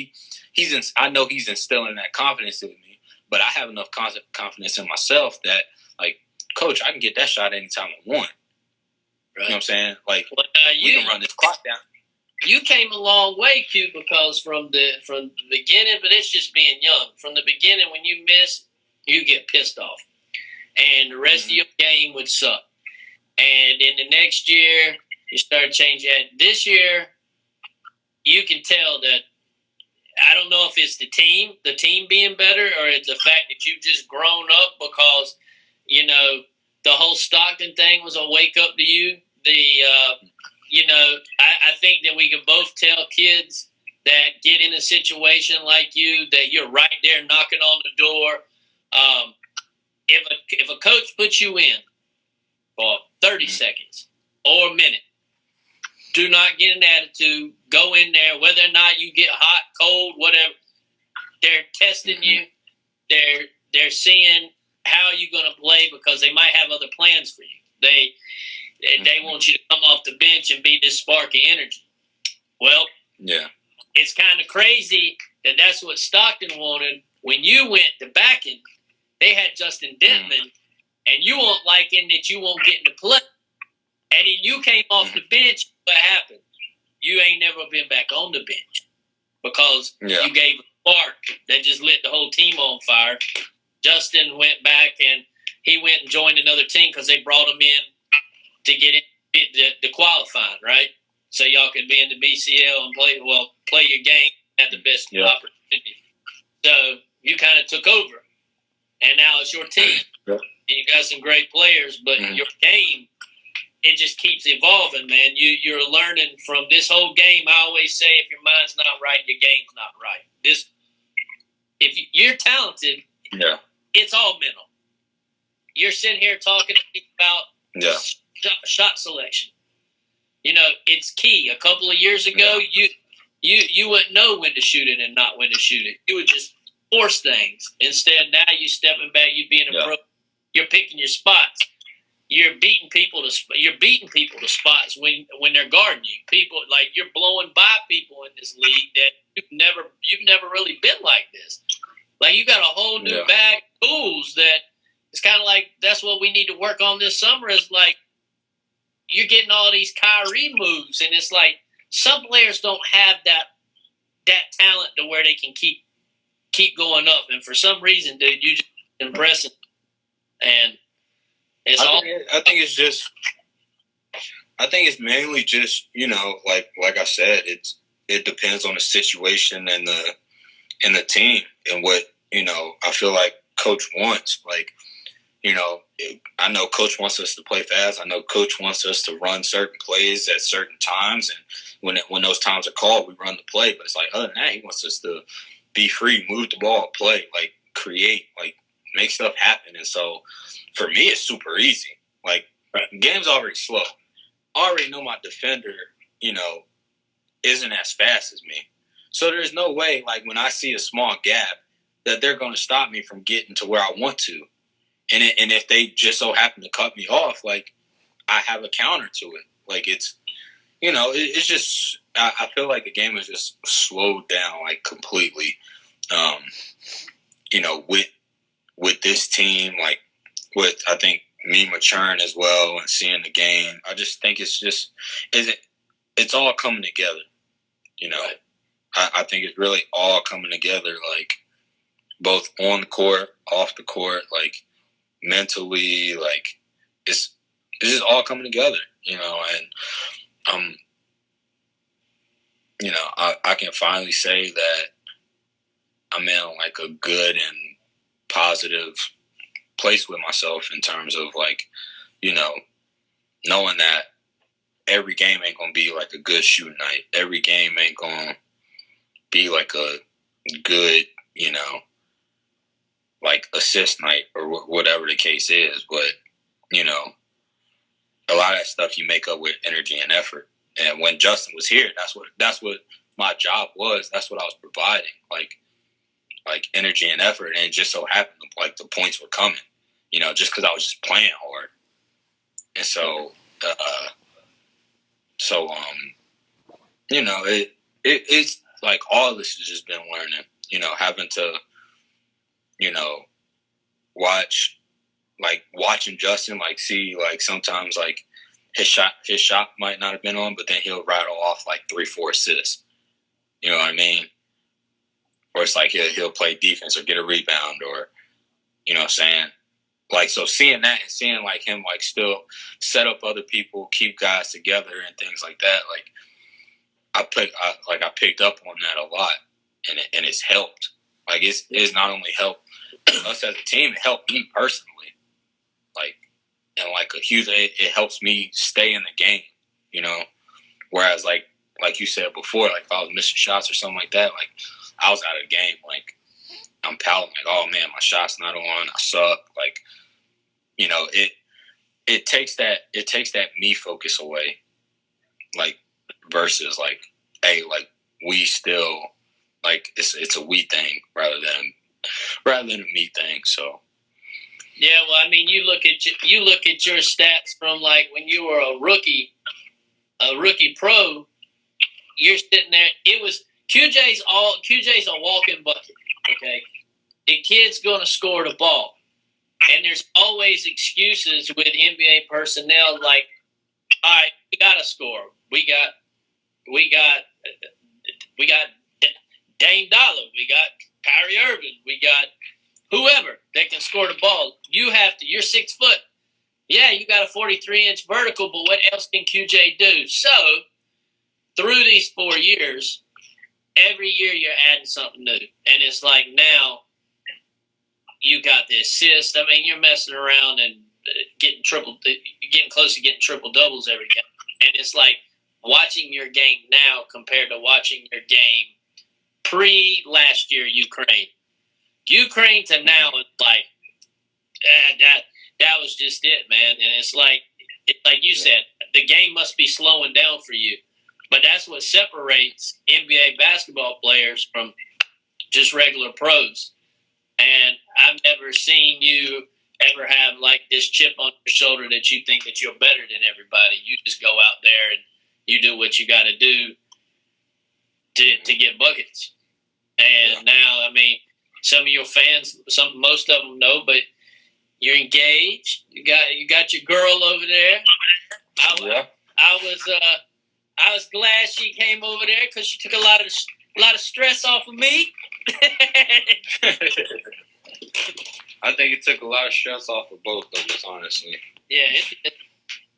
I know he's instilling that confidence in me, but I have enough confidence in myself that, like, coach, I can get that shot anytime I want. Right. You know what I'm saying? Like, we can run this clock down. You came a long way, Q, because from the beginning, but it's just being young. From the beginning, when you miss, you get pissed off, and the rest of your game would suck. And in the next year, you start changing that. This year, you can tell that. I don't know if it's the team being better, or it's the fact that you've just grown up because, you know, the whole Stockton thing was a wake up to you. I think that we can both tell kids that get in a situation like you, that you're right there knocking on the door. If a coach puts you in for 30 seconds or a minute, do not get an attitude. Go in there, whether or not you get hot, cold, whatever. They're testing you. They're seeing how you're going to play because they might have other plans for you. They want you to come off the bench and be this spark of energy. Well, it's kind of crazy that that's what Stockton wanted. When you went to Bakken, they had Justin Denton, and you weren't liking that you won't get into play. And then you came off the bench. What happened? You ain't never been back on the bench because you gave a spark that just lit the whole team on fire. Justin went back and he went and joined another team because they brought him in to get in the qualifying, right? So y'all could be in the BCL and play your game at the best opportunity. So you kind of took over, and now it's your team. And you got some great players, but your game, it just keeps evolving, man. You're learning from this whole game. I always say, if your mind's not right, your game's not right. If you're talented, it's all mental. You're sitting here talking to me about shot selection. You know, it's key. A couple of years ago, you wouldn't know when to shoot it and not when to shoot it. You would just force things. Instead, now you stepping back. You being a pro. You're picking your spots. You're beating people to spots when they're guarding you. People, like, you're blowing by people in this league that you've never really been like this. Like, you got a whole new bag of tools that it's kind of like that's what we need to work on this summer. Is like you're getting all these Kyrie moves, and it's like some players don't have that talent to where they can keep going up. And for some reason, dude, you just impressive. And I think it's mainly just, you know, like I said, it depends on the situation and the team and what, you know, I feel like coach wants. Like, you know, I know coach wants us to play fast. I know coach wants us to run certain plays at certain times, and when those times are called, we run the play. But it's like, other than that, he wants us to be free, move the ball, play, like create, like make stuff happen. And so for me, it's super easy. Like, the game's already slow. I already know my defender, you know, isn't as fast as me. So there's no way, like, when I see a small gap, that they're going to stop me from getting to where I want to. And if they just so happen to cut me off, like, I have a counter to it. Like, it's, you know, it's just, I feel like the game is just slowed down, like, completely. You know, with this team, like, with, I think, me maturing as well and seeing the game, I just think it's all coming together, you know. I think it's really all coming together, like, both on the court, off the court, like, mentally, like, it's just all coming together, you know. And you know, I can finally say that I'm in like a good and positive place with myself in terms of like, you know, knowing that every game ain't gonna be like a good shooting night. Every game ain't gonna be like a good, you know, like assist night or whatever the case is. But, you know, a lot of that stuff you make up with energy and effort. And when Justin was here, that's what my job was. That's what I was providing, like energy and effort. And it just so happened like the points were coming, you know, just because I was just playing hard. And so, you know, it's like all of this has just been learning. You know, having to, you know, watching Justin, like see, like sometimes like his shot might not have been on, but then he'll rattle off like 3-4 assists. You know what I mean? Or it's like he'll play defense or get a rebound, or you know what I'm saying? Like, so seeing that and seeing like him like still set up other people, keep guys together and things like that, like I picked up on that a lot, and it's helped. Like it's not only helped us as a team, it helped me personally. Like, and like a huge, it helps me stay in the game, you know. Whereas like you said before, like if I was missing shots or something like that, like I was out of the game. Like I'm pouting, like, oh man, my shot's not on, I suck. Like, you know, it takes that me focus away, like versus like, hey, like we still like it's a we thing rather than a me thing. So Yeah, well, I mean, you look at your stats from like when you were a rookie pro. You're sitting there. It was QJ's a walking bucket. Okay, the kid's going to score the ball, and there's always excuses with NBA personnel like, all right, we got to score. We got Dame Dollar. We got Kyrie Irving. We got whoever that can score the ball. You're 6 foot. Yeah, you got a 43-inch vertical, but what else can QJ do? So, through these 4 years, every year you're adding something new. And it's like now you got the assist. I mean, you're messing around and getting close to getting triple doubles every game. And it's like watching your game now compared to watching your game pre-last year Ukraine to now is like that was just it, man. And it's like you said, the game must be slowing down for you. But that's what separates NBA basketball players from just regular pros. And I've never seen you ever have like this chip on your shoulder that you think that you're better than everybody. You just go out there and you do what you got to do to get buckets. And now, I mean, some of your fans, most of them know, but you're engaged. You got your girl over there. I was glad she came over there because she took a lot of stress off of me. I think it took a lot of stress off of both of us, honestly. Yeah,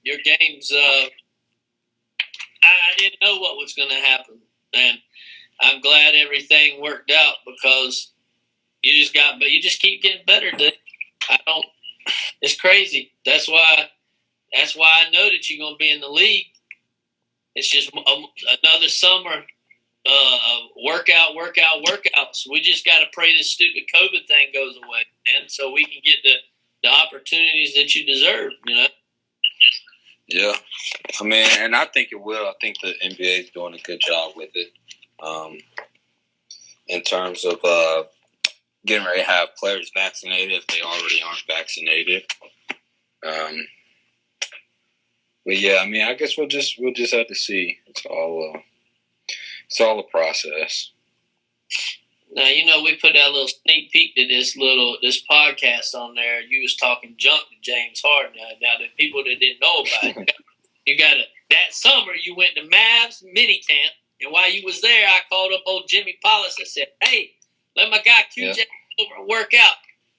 your game's. I didn't know what was going to happen, and I'm glad everything worked out because you just keep getting better. Dude. It's crazy. That's why I know that you're going to be in the league. It's just another summer workouts. We just got to pray this stupid COVID thing goes away, man, so we can get the opportunities that you deserve, you know? Yeah. I mean, and I think it will. I think the NBA is doing a good job with it in terms of getting ready to have players vaccinated if they already aren't vaccinated. But yeah, I mean, I guess we'll just have to see. It's all a process. Now, you know, we put that little sneak peek to this podcast on there. You was talking junk to James Harden. Now the people that didn't know about it, that summer you went to Mavs mini camp, and while you was there, I called up old Jimmy Pollis and said, "Hey, let my guy QJ over and work out."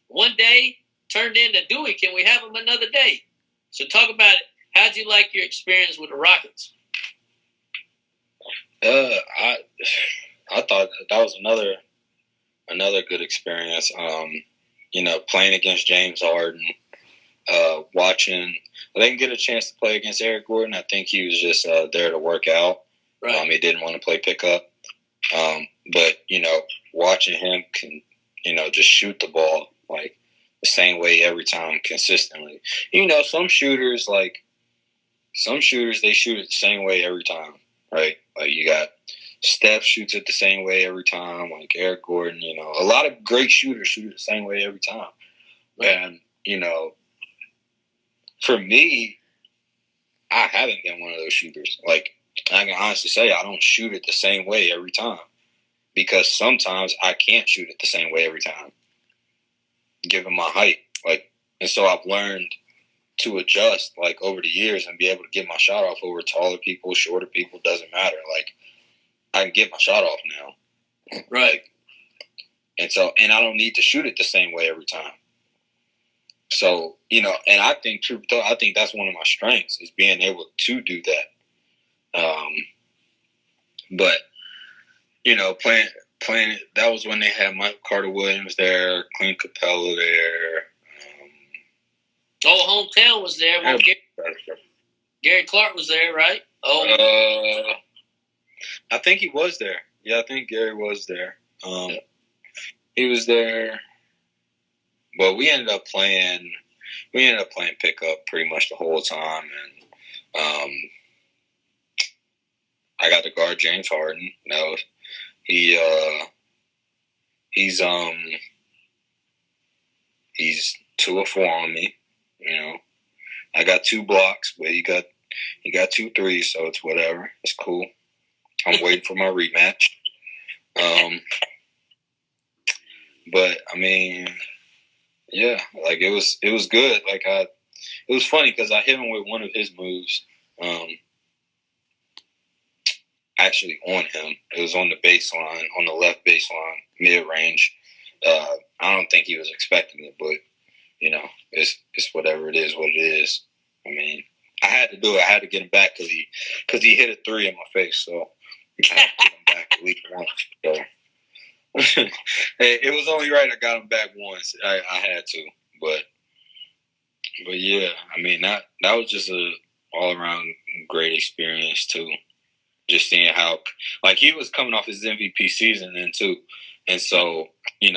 One day turned into Dewey. Can we have him another day? So talk about it. How'd you like your experience with the Rockets? I thought that was another another good experience. Playing against James Harden, watching. I didn't get a chance to play against Eric Gordon. I think he was just there to work out. Right. He didn't want to play pickup. But watching him just shoot the ball like the same way every time consistently. Some shooters they shoot it the same way every time, right? Like you got Steph shoots it the same way every time, like Eric Gordon, a lot of great shooters shoot it the same way every time. And, for me, I haven't been one of those shooters. Like, I can honestly say I don't shoot it the same way every time because sometimes I can't shoot it the same way every time, given my height. And so I've learned to adjust, over the years and be able to get my shot off over taller people, shorter people, doesn't matter. I can get my shot off now. Right. And I don't need to shoot it the same way every time. So, and I think that's one of my strengths is being able to do that. But, playing, that was when they had Michael Carter Williams there, Clint Capella there. Hometown was there when Gary Clark was there, right? I think he was there. Yeah, I think Gary was there. He was there. But we ended up playing pickup pretty much the whole time, and I got to guard James Harden. He's 2 or 4 on me. I got 2 blocks, but he got 2 threes, so it's whatever. It's cool. I'm waiting for my rematch. But I mean, yeah, it was good. It was funny because I hit him with one of his moves. Actually on him. It was on the baseline, on the left baseline, mid range. I don't think he was expecting it, but it's whatever it is, what it is. I mean, I had to do it. I had to get him back because he hit a 3 in my face, so I had to get him back at least once. So it was only right I got him back once. I had to, but yeah, I mean that was just a all around great experience too. Just seeing how he was coming off his MVP season then too, and so he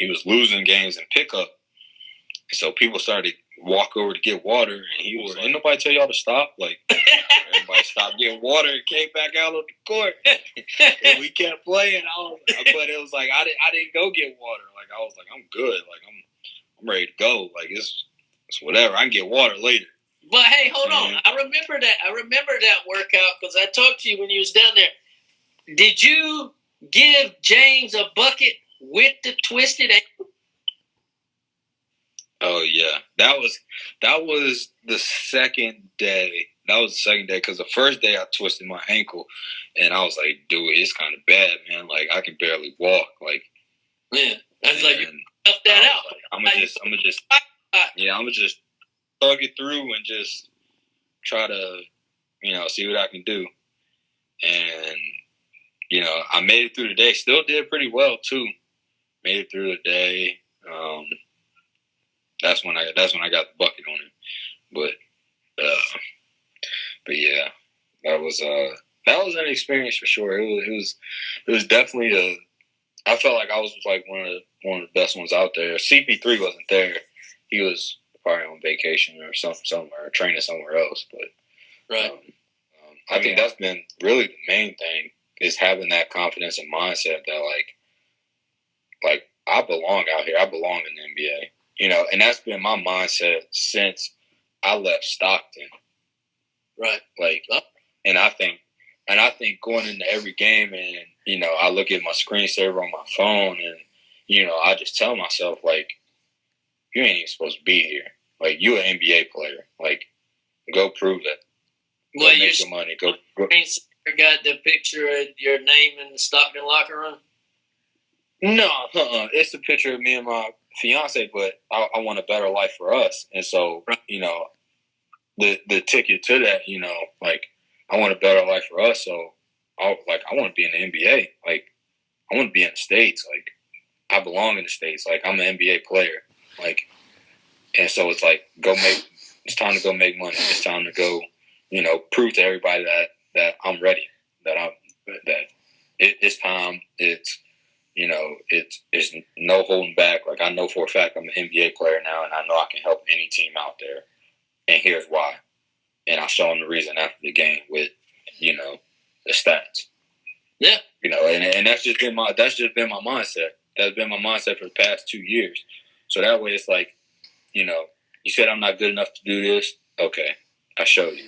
was losing games in pickup, and so people started to walk over to get water, and he was ain't nobody tell y'all to stop. Everybody stopped getting water and came back out on the court, and we kept playing. But it was I didn't go get water. I was I'm good. I'm ready to go. It's whatever. I can get water later. But hey, hold on. I remember that workout because I talked to you when you was down there. Did you give James a bucket with the twisted ankle? Oh yeah, that was the second day. That was the second day because the first day I twisted my ankle, and I was like, "Dude, it's kind of bad, man. I can barely walk." Yeah, that's you tough that out. I'm gonna just thug it through and just try to, see what I can do. And I made it through the day. Still did pretty well too. Made it through the day. That's when I got the bucket on him. But yeah, that was an experience for sure. It was definitely I felt like I was one of the best ones out there. CP3 wasn't there. He was probably on vacation or somewhere, training somewhere else. But right. I think that's been really the main thing is having that confidence and mindset that I belong out here. I belong in the NBA. And that's been my mindset since I left Stockton. Right. And I think going into every game and, I look at my screensaver on my phone and, I just tell myself, you ain't even supposed to be here. You an NBA player. Go prove it. Go make your money. Go. Got the picture of your name in the Stockton locker room? No, it's a picture of me and my fiance, but I want a better life for us. And so, the ticket to that, I want a better life for us. So, I want to be in the NBA. I want to be in the States. Like, I belong in the States. Like, I'm an NBA player. Like, and so it's like, it's time to go make money. It's time to go, prove to everybody that I'm ready, it's time. It's, it's no holding back. Like, I know for a fact I'm an NBA player now, and I know I can help any team out there. And here's why. And I'll show them the reason after the game with, the stats. Yeah. And that's just been my mindset. That's been my mindset for the past 2 years. So that way it's like, you said I'm not good enough to do this. Okay, I showed you.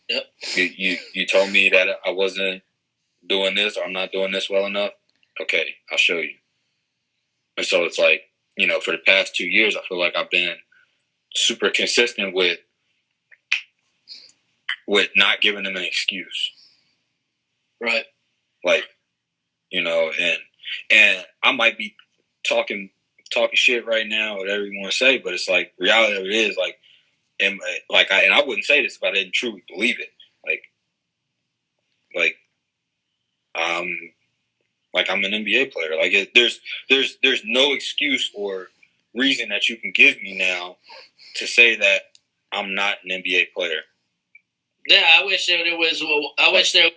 Yep. You told me that I wasn't doing this or I'm not doing this well enough. Okay, I'll show you. And so it's like, for the past 2 years, I feel like I've been super consistent with not giving them an excuse. Right. Like, and I might be talking shit right now, whatever you want to say, but it's like, reality of it is, like, and I wouldn't say this if I didn't truly believe it. I'm an NBA player. Like, there's no excuse or reason that you can give me now to say that I'm not an NBA player. Yeah, I wish there was. I wish there.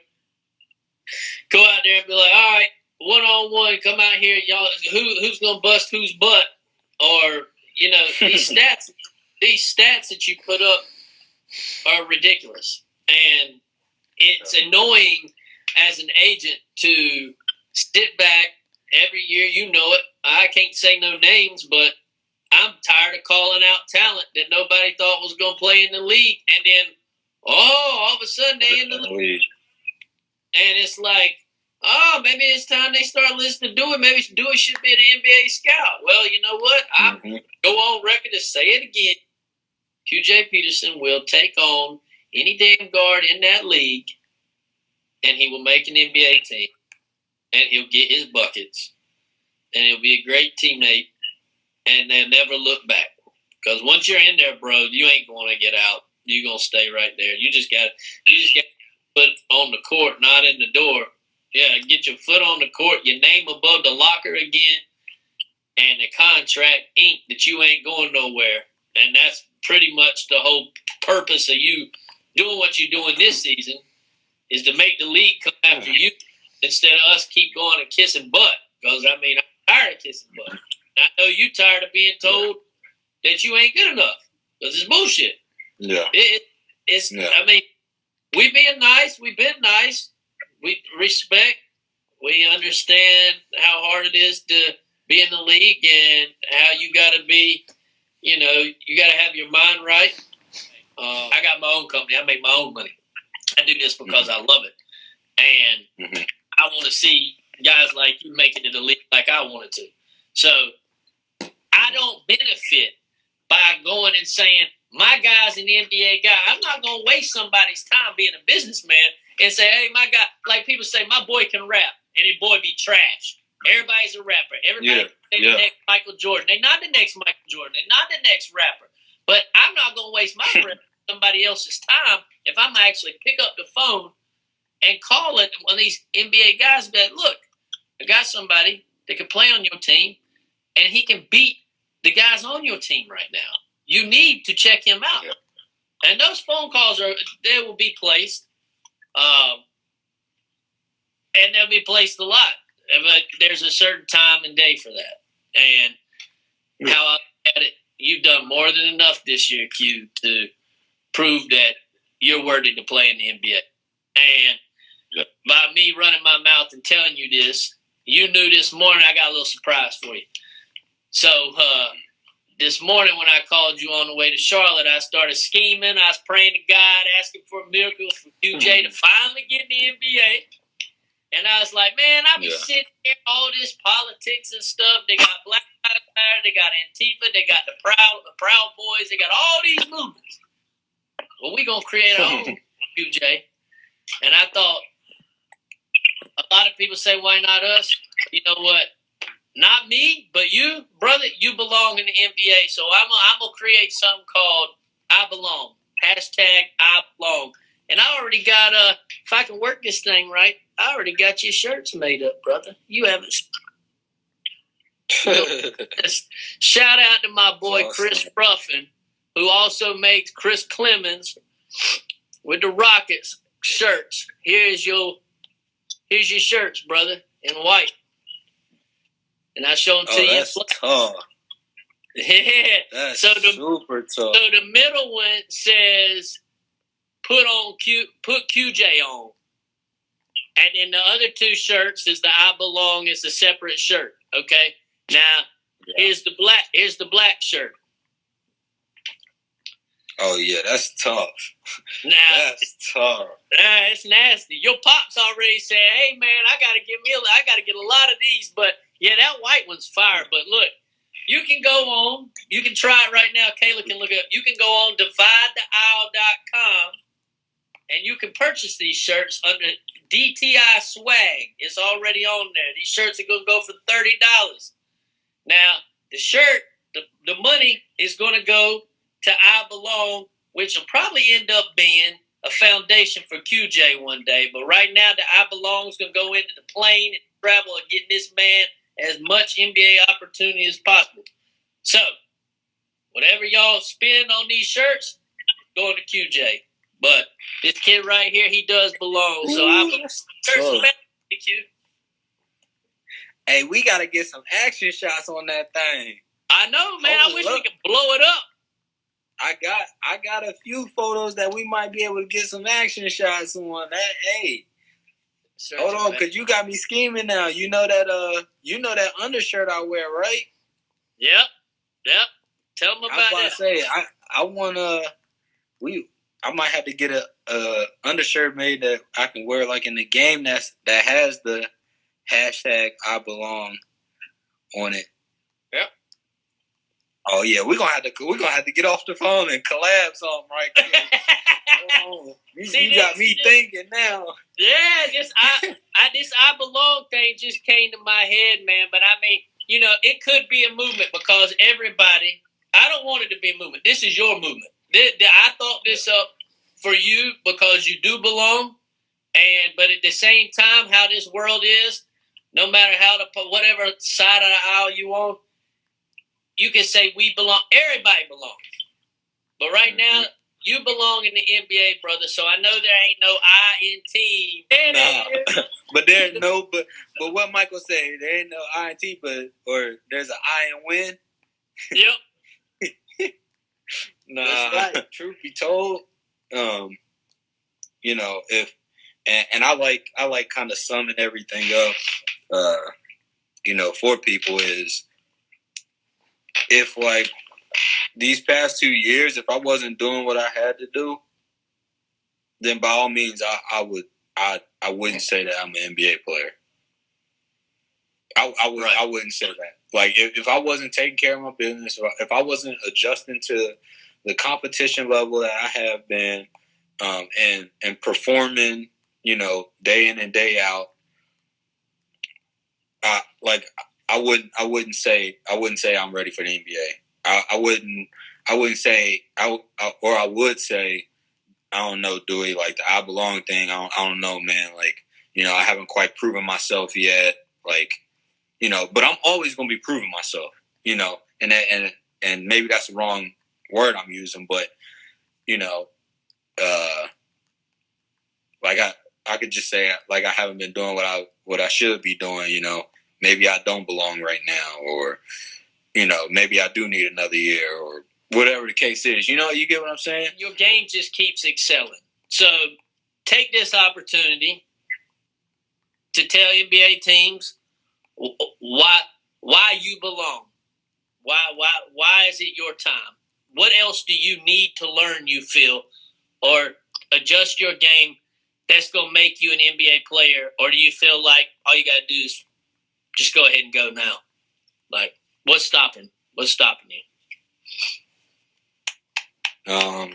Go out there and be like, all right, 1-on-1, come out here, y'all. Who's gonna bust whose butt? Or these stats. These stats that you put up are ridiculous, and it's annoying as an agent to sit back every year. I can't say no names, but I'm tired of calling out talent that nobody thought was going to play in the league, and then all of a sudden they in the league, and it's like, maybe it's time they start listening to Dewey. Maybe Dewey should be an NBA scout. Well, you know what? I'm go on record to say it again. QJ Peterson will take on any damn guard in that league, and he will make an NBA team, and he'll get his buckets, and he'll be a great teammate, and they'll never look back. Because once you're in there, bro, you ain't going to get out. You're going to stay right there. You just got to put on the court, not in the door. Yeah, get your foot on the court, your name above the locker again, and the contract ink that you ain't going nowhere. And that's pretty much the whole purpose of you doing what you're doing this season, is to make the league come after you instead of us keep going and kissing butt. Because, I'm tired of kissing butt. And I know you tired of being told that you ain't good enough. Because it's bullshit. Yeah. We being nice. We've been nice. We respect. We understand how hard it is to be in the league and how you got to be, you got to have your mind right. I got my own company. I make my own money. I do this because I love it. And I want to see guys like you make it to the league like I wanted to. So I don't benefit by going and saying, my guy's an NBA guy. I'm not going to waste somebody's time being a businessman and say, hey, my guy, like people say, my boy can rap, and his boy be trash. Everybody's a rapper. Everybody's the next Michael Jordan. They're not the next Michael Jordan. They're not the next rapper. But I'm not going to waste my breath on somebody else's time if I'm actually pick up the phone and call it one of these NBA guys and be like, look, I got somebody that can play on your team, and he can beat the guys on your team right now. You need to check him out. Yeah. And those phone calls they will be placed. And they'll be placed a lot. But there's a certain time and day for that. And how I look at it, you've done more than enough this year, Q, to prove that you're worthy to play in the NBA. And by me running my mouth and telling you this, you knew this morning I got a little surprise for you. So this morning when I called you on the way to Charlotte, I started scheming. I was praying to God, asking for a miracle for QJ to finally get in the NBA. And I was like, man, I'll be sitting here, all this politics and stuff. They got Black Lives Matter, they got Antifa, they got the Proud Boys, they got all these movements. Well, we're going to create our own QJ. And I thought, a lot of people say, why not us? You know what? Not me, but you, brother, you belong in the NBA. So I'm going to create something called I Belong. #I Belong. And I already got, if I can work this thing right, already got your shirts made up, brother. You haven't. Shout out to my boy Chris Ruffin, who also makes Chris Clemens with the Rockets shirts. Here's your shirts, brother, in white. And I show them to you. That's tough. Yeah. That's super tough. So the middle one says put QJ on. And then the other two shirts is the I Belong is a separate shirt. Okay. Now here's the black shirt. Oh yeah, that's tough. Now that's tough. It's nasty. Your pops already said, "Hey man, I gotta get a lot of these." But yeah, that white one's fire. But look, you can go on. You can try it right now. Kayla can look it up. You can go on dividetheaisle.com and you can purchase these shirts under DTI swag. It's already on there. These shirts are gonna go for $30. Now the shirt, the money is gonna go to I Belong, which will probably end up being a foundation for QJ one day. But right now, the I Belong is going to go into the plane and travel and get this man as much NBA opportunity as possible. So, whatever y'all spend on these shirts, going to QJ. But this kid right here, he does belong. So I belong. Hey, we got to get some action shots on that thing. I know, man. I wish we could blow it up. I got a few photos that we might be able to get some action shots on. Hey, hold on, cause you got me scheming now. You know that undershirt I wear, right? Yep. Tell them about it. I want I might have to get a undershirt made that I can wear like in the game that has the hashtag I Belong on it. Yep. Oh yeah, we're gonna have to get off the phone and collab something right there. You got me thinking now. Yeah, this I Belong thing just came to my head, man. But I mean, it could be a movement because everybody. I don't want it to be a movement. This is your movement. I thought this up for you because you do belong, but at the same time, how this world is, no matter whatever side of the aisle you on. You can say we belong. Everybody belongs. But right now, you belong in the NBA, brother. So I know there ain't no I in team. Nah. But there's no, but what Michael said, there ain't no I in team, or there's an I in win. Yep. Nah. That's right. Truth be told, if and I like kind of summing everything up, for people is. If like these past 2 years, if I wasn't doing what I had to do, then by all means I wouldn't say that I'm an NBA player. I wouldn't say that. Like if I wasn't taking care of my business, or if I wasn't adjusting to the competition level that I have been, and performing, day in and day out, I wouldn't say I'm ready for the NBA. I wouldn't say I would say I don't know, Dewey, like the I Belong thing. I don't know, man. Like I haven't quite proven myself yet. Like but I'm always gonna be proving myself. And maybe that's the wrong word I'm using, but like I could just say like I haven't been doing what I should be doing. Maybe I don't belong right now, or, maybe I do need another year, or whatever the case is. You get what I'm saying? Your game just keeps excelling. So take this opportunity to tell NBA teams why you belong. Why is it your time? What else do you need to learn, you feel, or adjust your game that's going to make you an NBA player? Or do you feel like all you got to do is just go ahead and go now? Like, what's stopping you? I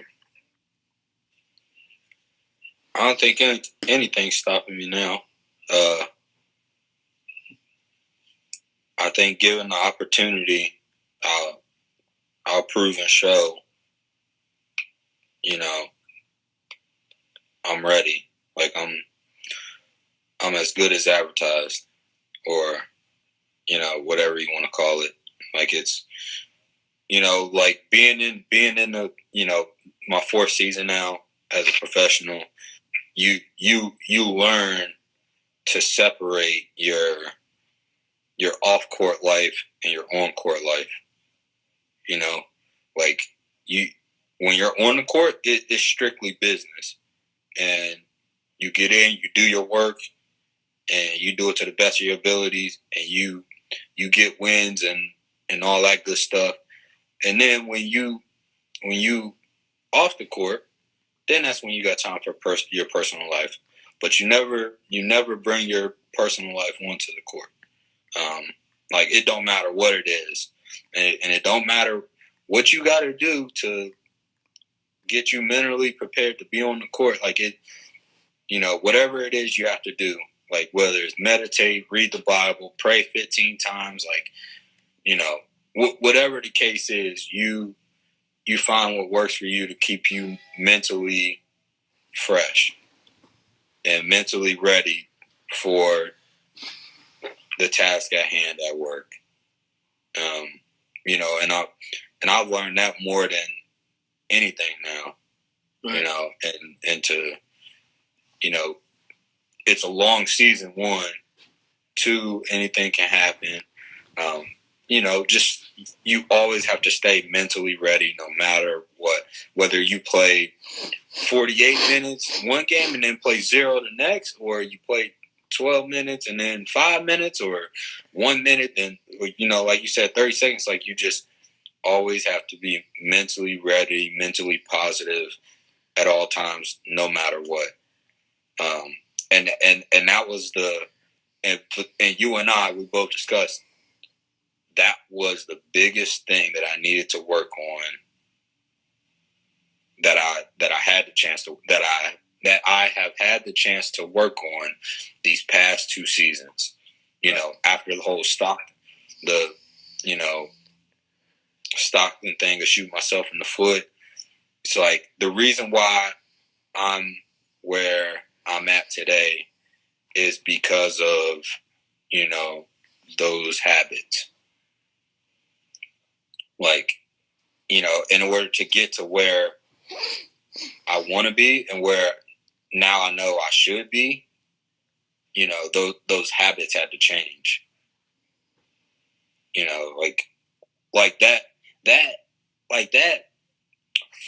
don't think anything's stopping me now. I think given the opportunity, I'll prove and show, I'm ready. Like I'm I'm as good as advertised, or, you know, whatever you want to call it. Like, it's, you know, like being in the, you know, my 4th season now as a professional, you learn to separate your off court life and your on court life. You know, like when you're on the court, it's strictly business, and you get in, you do your work, and you do it to the best of your abilities, and you get wins and all that good stuff. And then when you off the court, then that's when you got time for your personal life. But you never bring your personal life onto the court. Like, it don't matter what it is, and it don't matter what you got to do to get you mentally prepared to be on the court. Like, it, you know, whatever it is you have to do, like whether it's meditate, read the Bible, pray 15 times, like, you know, whatever the case is, you find what works for you to keep you mentally fresh and mentally ready for the task at hand at work. You know, and I've learned that more than anything now. Right. You know, and to, you know, it's a long season. 1, 2, anything can happen. You know, just you always have to stay mentally ready no matter what. Whether you play 48 minutes one game and then play 0 the next, or you play 12 minutes and then 5 minutes, or 1 minute and, you know, like you said, 30 seconds. Like, you just always have to be mentally ready, mentally positive at all times, no matter what. And that was and you and I, we both discussed, that was the biggest thing that I needed to work on, that I had the chance to, that I have had the chance to work on these past 2 seasons. You know, after the whole Stockton thing of shooting myself in the foot. It's like, the reason why I'm where I'm at today is because of, you know, those habits. Like, you know, in order to get to where I want to be and where now I know I should be, you know, those habits had to change. You know, like that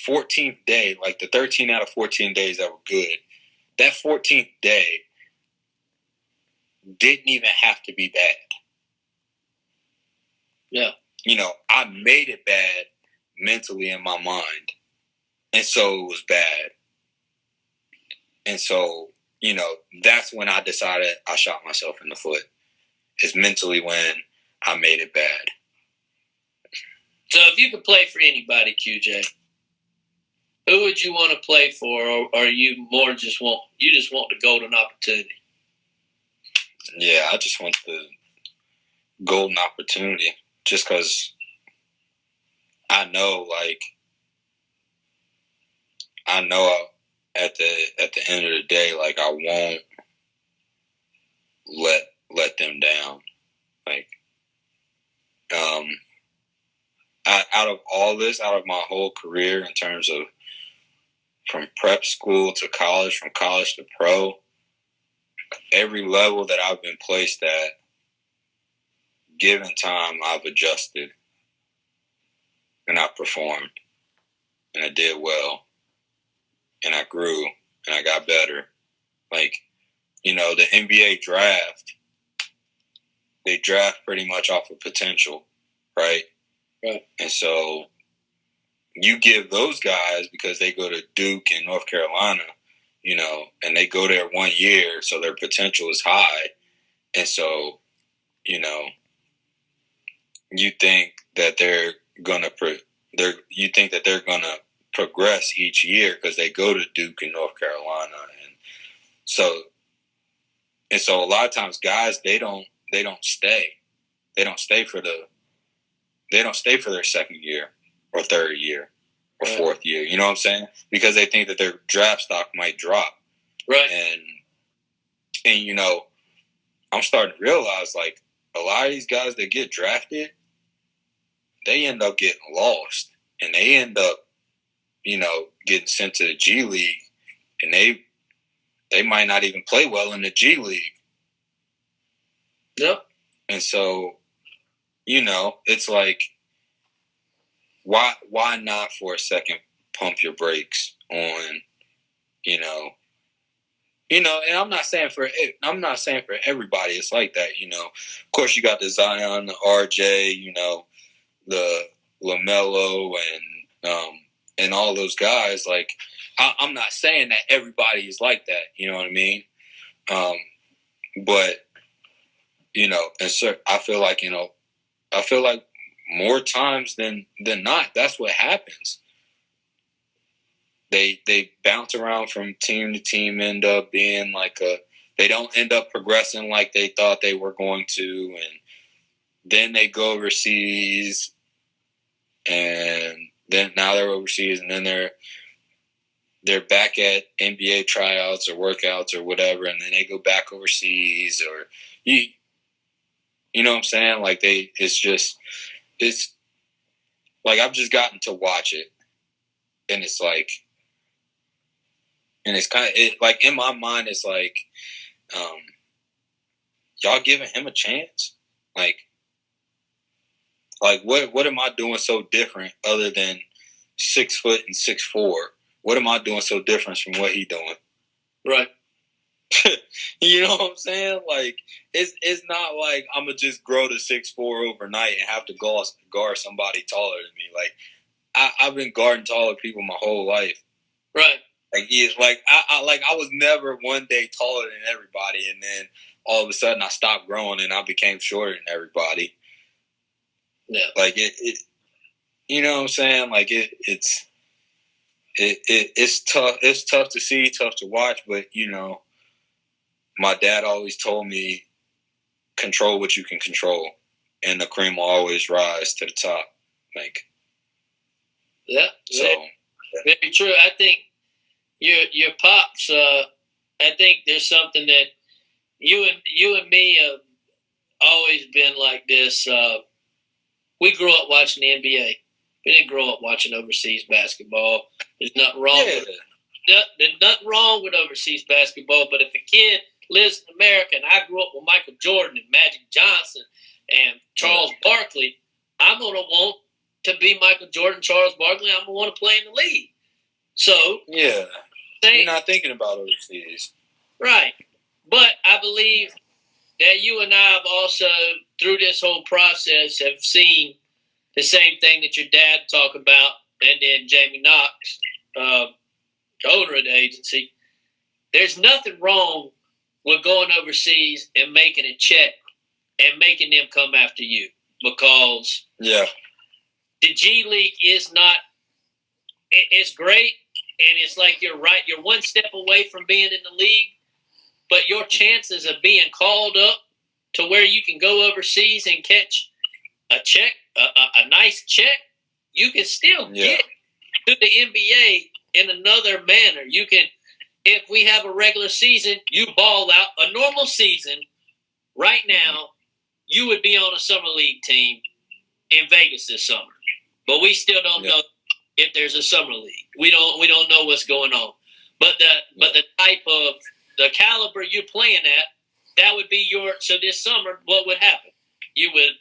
14th day, like the 13 out of 14 days that were good, that 14th day didn't even have to be bad. Yeah. You know, I made it bad mentally in my mind. And so it was bad. And so, you know, that's when I decided I shot myself in the foot. It's mentally when I made it bad. So if you could play for anybody, QJ, who would you want to play for, or you more just want the golden opportunity? Yeah, I just want the golden opportunity, just because I know at the end of the day, like, I won't let them down. Like, out of all this, out of my whole career, in terms of from prep school to college, from college to pro, every level that I've been placed at, given time, I've adjusted and I performed and I did well and I grew and I got better. Like, you know, the NBA draft, they draft pretty much off of potential, right? Right. And so you give those guys, because they go to Duke and North Carolina, you know, and they go there 1 year, so their potential is high. And so, you know, you think that they're gonna progress each year because they go to Duke and North Carolina, and so a lot of times guys they don't stay for their second year or third year or fourth year. You know what I'm saying? Because they think that their draft stock might drop. Right. And you know, I'm starting to realize, like, a lot of these guys that get drafted, they end up getting lost. And they end up, getting sent to the G League. And they might not even play well in the G League. Yep. And so, it's like, why not for a second pump your brakes on, and I'm not saying for everybody it's like that. Of course you got the Zion, the RJ, the LaMelo, and all those guys. Like, I'm not saying that everybody is like that. You know what I mean? But and so I feel like more times than not, that's what happens. They bounce around from team to team, end up being like they don't end up progressing like they thought they were going to, and then they go overseas, and then now they're overseas, and then they're back at NBA tryouts or workouts or whatever, and then they go back overseas, or you know what I'm saying? Like it's like I've just gotten to watch it, and it's like. And it's kind of like in my mind, it's like, y'all giving him a chance? Like what am I doing so different other than 6 foot and 6'4"? What am I doing so different from what he doing? Right. You know what I'm saying? Like it's not like I'm gonna just grow to 6'4" overnight and have to guard somebody taller than me. Like I've been guarding taller people my whole life. Right. Like I was never one day taller than everybody, and then all of a sudden I stopped growing and I became shorter than everybody. Yeah. Like it you know what I'm saying? Like it's tough. It's tough to see, tough to watch, but my dad always told me, control what you can control, and the cream will always rise to the top. Like, yeah. So very true. I think your pops. I think there's something that you and me have always been like this. We grew up watching the NBA. We didn't grow up watching overseas basketball. There's nothing wrong. There's nothing wrong with overseas basketball. But if a kid lives in America, and I grew up with Michael Jordan and Magic Johnson and Charles Barkley, I'm gonna want to be Michael Jordan, Charles Barkley. I'm gonna want to play in the league. So yeah, you're not thinking about overseas, right? But I believe that you and I have also, through this whole process, have seen the same thing that your dad talked about, and then Jamie Knox, owner of the agency. There's nothing wrong with going overseas and making a check and making them come after you, because the G League is not. It's great, and it's like you're one step away from being in the league, but your chances of being called up to where you can go overseas and catch a check, a nice check, you can still get to the NBA in another manner. You can, if we have a regular season, you ball out. A normal season, right now, you would be on a summer league team in Vegas this summer, but we still don't know if there's a summer league. We don't know what's going on. But the type of the caliber you're playing at, that would be so this summer, what would happen? You would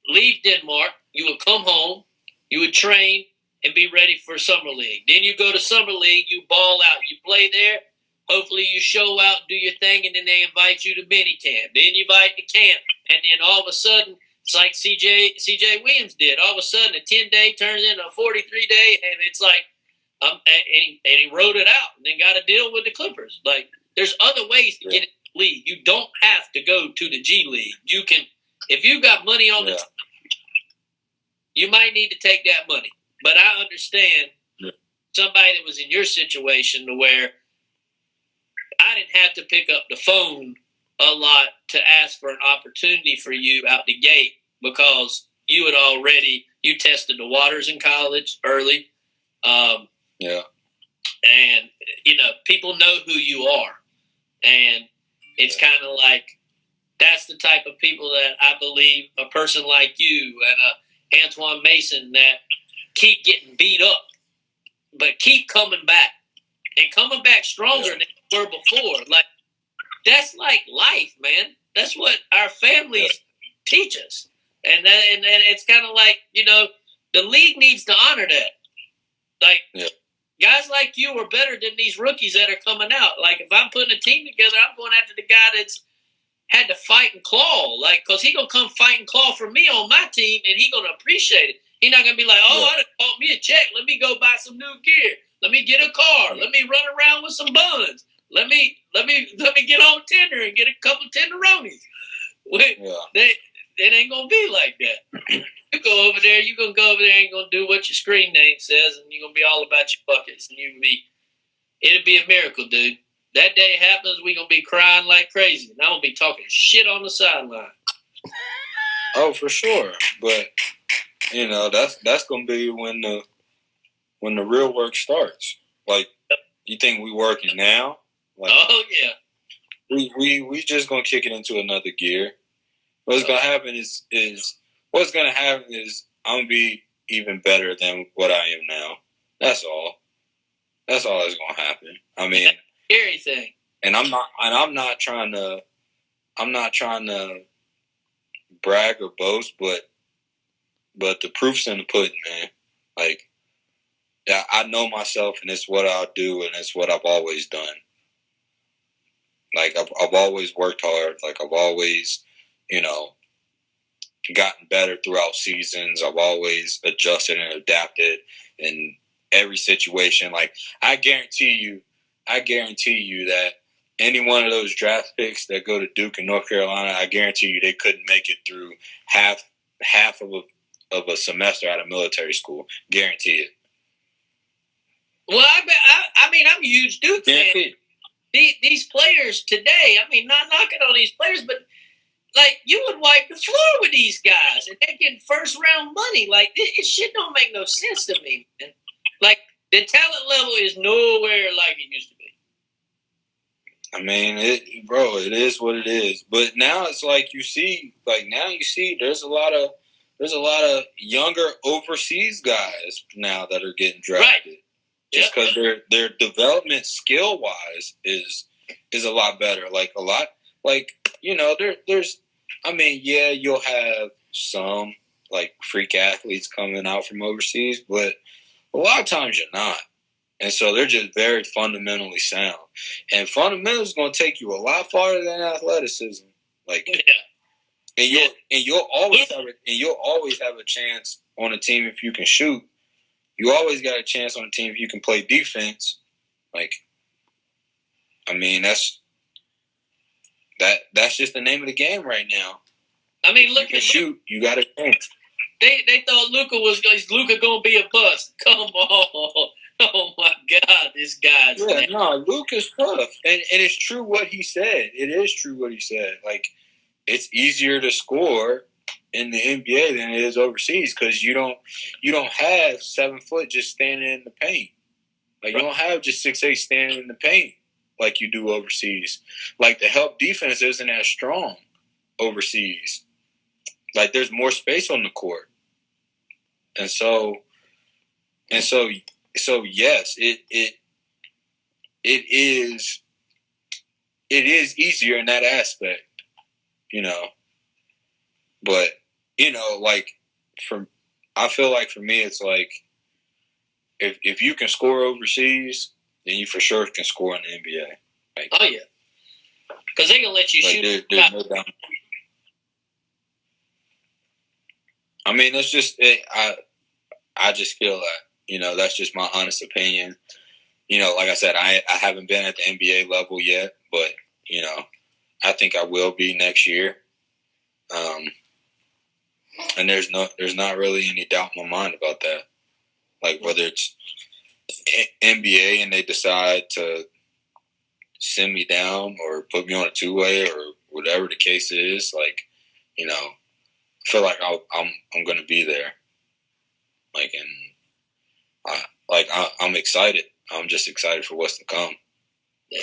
leave Denmark, you would come home, you would train and be ready for summer league. Then you go to summer league, you ball out, you play there. Hopefully you show out, do your thing, and then they invite you to mini camp. Then you invite to camp, and then all of a sudden, it's like CJ Williams did. All of a sudden, a 10-day turns into a 43-day, and it's like, and he wrote it out, and then got a deal with the Clippers. Like, there's other ways to get in the league. You don't have to go to the G League. You can, if you got money on the team, you might need to take that money. But I understand somebody that was in your situation to where I didn't have to pick up the phone a lot to ask for an opportunity for you out the gate, because you tested the waters in college early. And, people know who you are. And it's kind of like, that's the type of people that I believe a person like you and Antoine Mason that keep getting beat up, but keep coming back and coming back stronger than they were before. Like, that's like life, man. That's what our families teach us. And it's kind of like, the league needs to honor that. Like, guys like you are better than these rookies that are coming out. Like, if I'm putting a team together, I'm going after the guy that's had to fight and claw. Like, because he going to come fight and claw for me on my team, and he going to appreciate it. He not going to be like, I done bought me a check. Let me go buy some new gear. Let me get a car. Let me run around with some buns. Let me get on Tinder and get a couple tenderonis. It ain't going to be like that. You're going to go over there and going to do what your screen name says, and you're going to be all about your buckets. And it'll be a miracle, dude. That day happens, we're going to be crying like crazy. And I'm going to be talking shit on the sideline. Oh, for sure. But, that's going to be when the real work starts. Like, you think we working now? Like, oh, yeah. We just going to kick it into another gear. What's going to happen is I'm going to be even better than what I am now. That's all. That's all that's going to happen. I mean, scary thing. And I'm not trying to brag or boast, but the proof's in the pudding, man. Like, yeah, I know myself, and it's what I'll do, and it's what I've always done. Like, I've always worked hard. Like, I've always, gotten better throughout seasons. I've always adjusted and adapted in every situation. Like, I guarantee you that any one of those draft picks that go to Duke and North Carolina, I guarantee you they couldn't make it through half of a semester out of military school. Guarantee it. Well, I'm a huge Duke fan. These players today, not knocking on these players, but like, you would wipe the floor with these guys, and they're getting first round money. Like, this shit don't make no sense to me, man. Like, the talent level is nowhere like it used to be. I mean, it is what it is. But now it's like you see there's a lot of younger overseas guys now that are getting drafted. Right. Just because their development skill wise is a lot better. Like, a lot, like, there's you'll have some like freak athletes coming out from overseas, but a lot of times you're not. And so they're just very fundamentally sound. And fundamentals is going to take you a lot farther than athleticism. Like, you'll always have a chance on a team if you can shoot. You always got a chance on a team if you can play defense. Like, that's just the name of the game right now. Look at shoot. You got a chance. They thought Luka gonna be a bust. Come on. Oh my God, this guy's Luka's tough. And it's true what he said. It is true what he said. Like, it's easier to score in the NBA than it is overseas because you don't have 7 foot just standing in the paint. Like, you don't have just 6'8" standing in the paint like you do overseas. Like, the help defense isn't as strong overseas. Like, there's more space on the court. And so yes, it is easier in that aspect, But, like, I feel like for me, it's like if you can score overseas, then you for sure can score in the NBA. Like, oh yeah, because they can let you shoot. There's no doubt. It's just I just feel that that's just my honest opinion. Like I said, I haven't been at the NBA level yet, but I think I will be next year. And there's not really any doubt in my mind about that. Like, whether it's NBA and they decide to send me down or put me on a two-way or whatever the case is, like, I feel like I'm going to be there. Like, and I'm excited. I'm just excited for what's to come.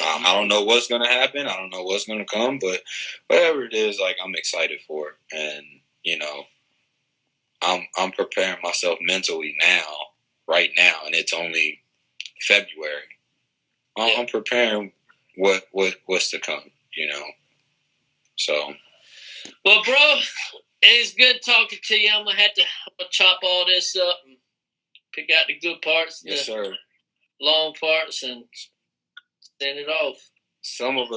I don't know what's gonna happen. I don't know what's gonna come, but whatever it is, like I'm excited for it, and I'm preparing myself mentally now, right now, and it's only February. I'm preparing what's to come, So, well, bro, it's good talking to you. I'm gonna chop all this up and pick out the good parts, yes, sir. Long parts, and send it off. Some of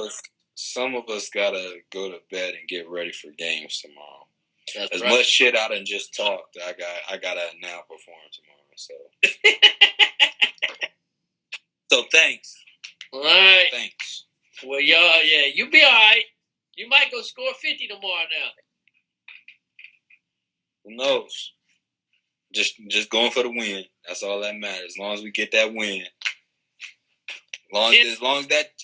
us gotta go to bed and get ready for games tomorrow. That's as right. much shit I done just talked, I gotta now perform tomorrow. So, so thanks. All right. Thanks. Well, y'all, you be all right. You might go score 50 tomorrow now. Who knows? Just going for the win. That's all that matters. As long as we get that win. As long as that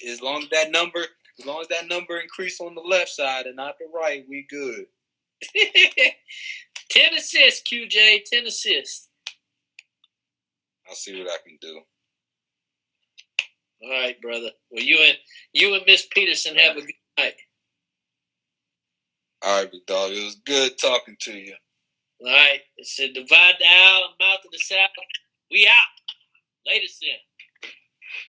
number increase on the left side and not the right, we good. 10 assists, QJ. 10 assists. I'll see what I can do. All right, brother. Well, you and Miss Peterson have a good night. All right, big dog. It was good talking to you. All right. It's a divide the aisle, mouth of the south. We out. Later, Sam.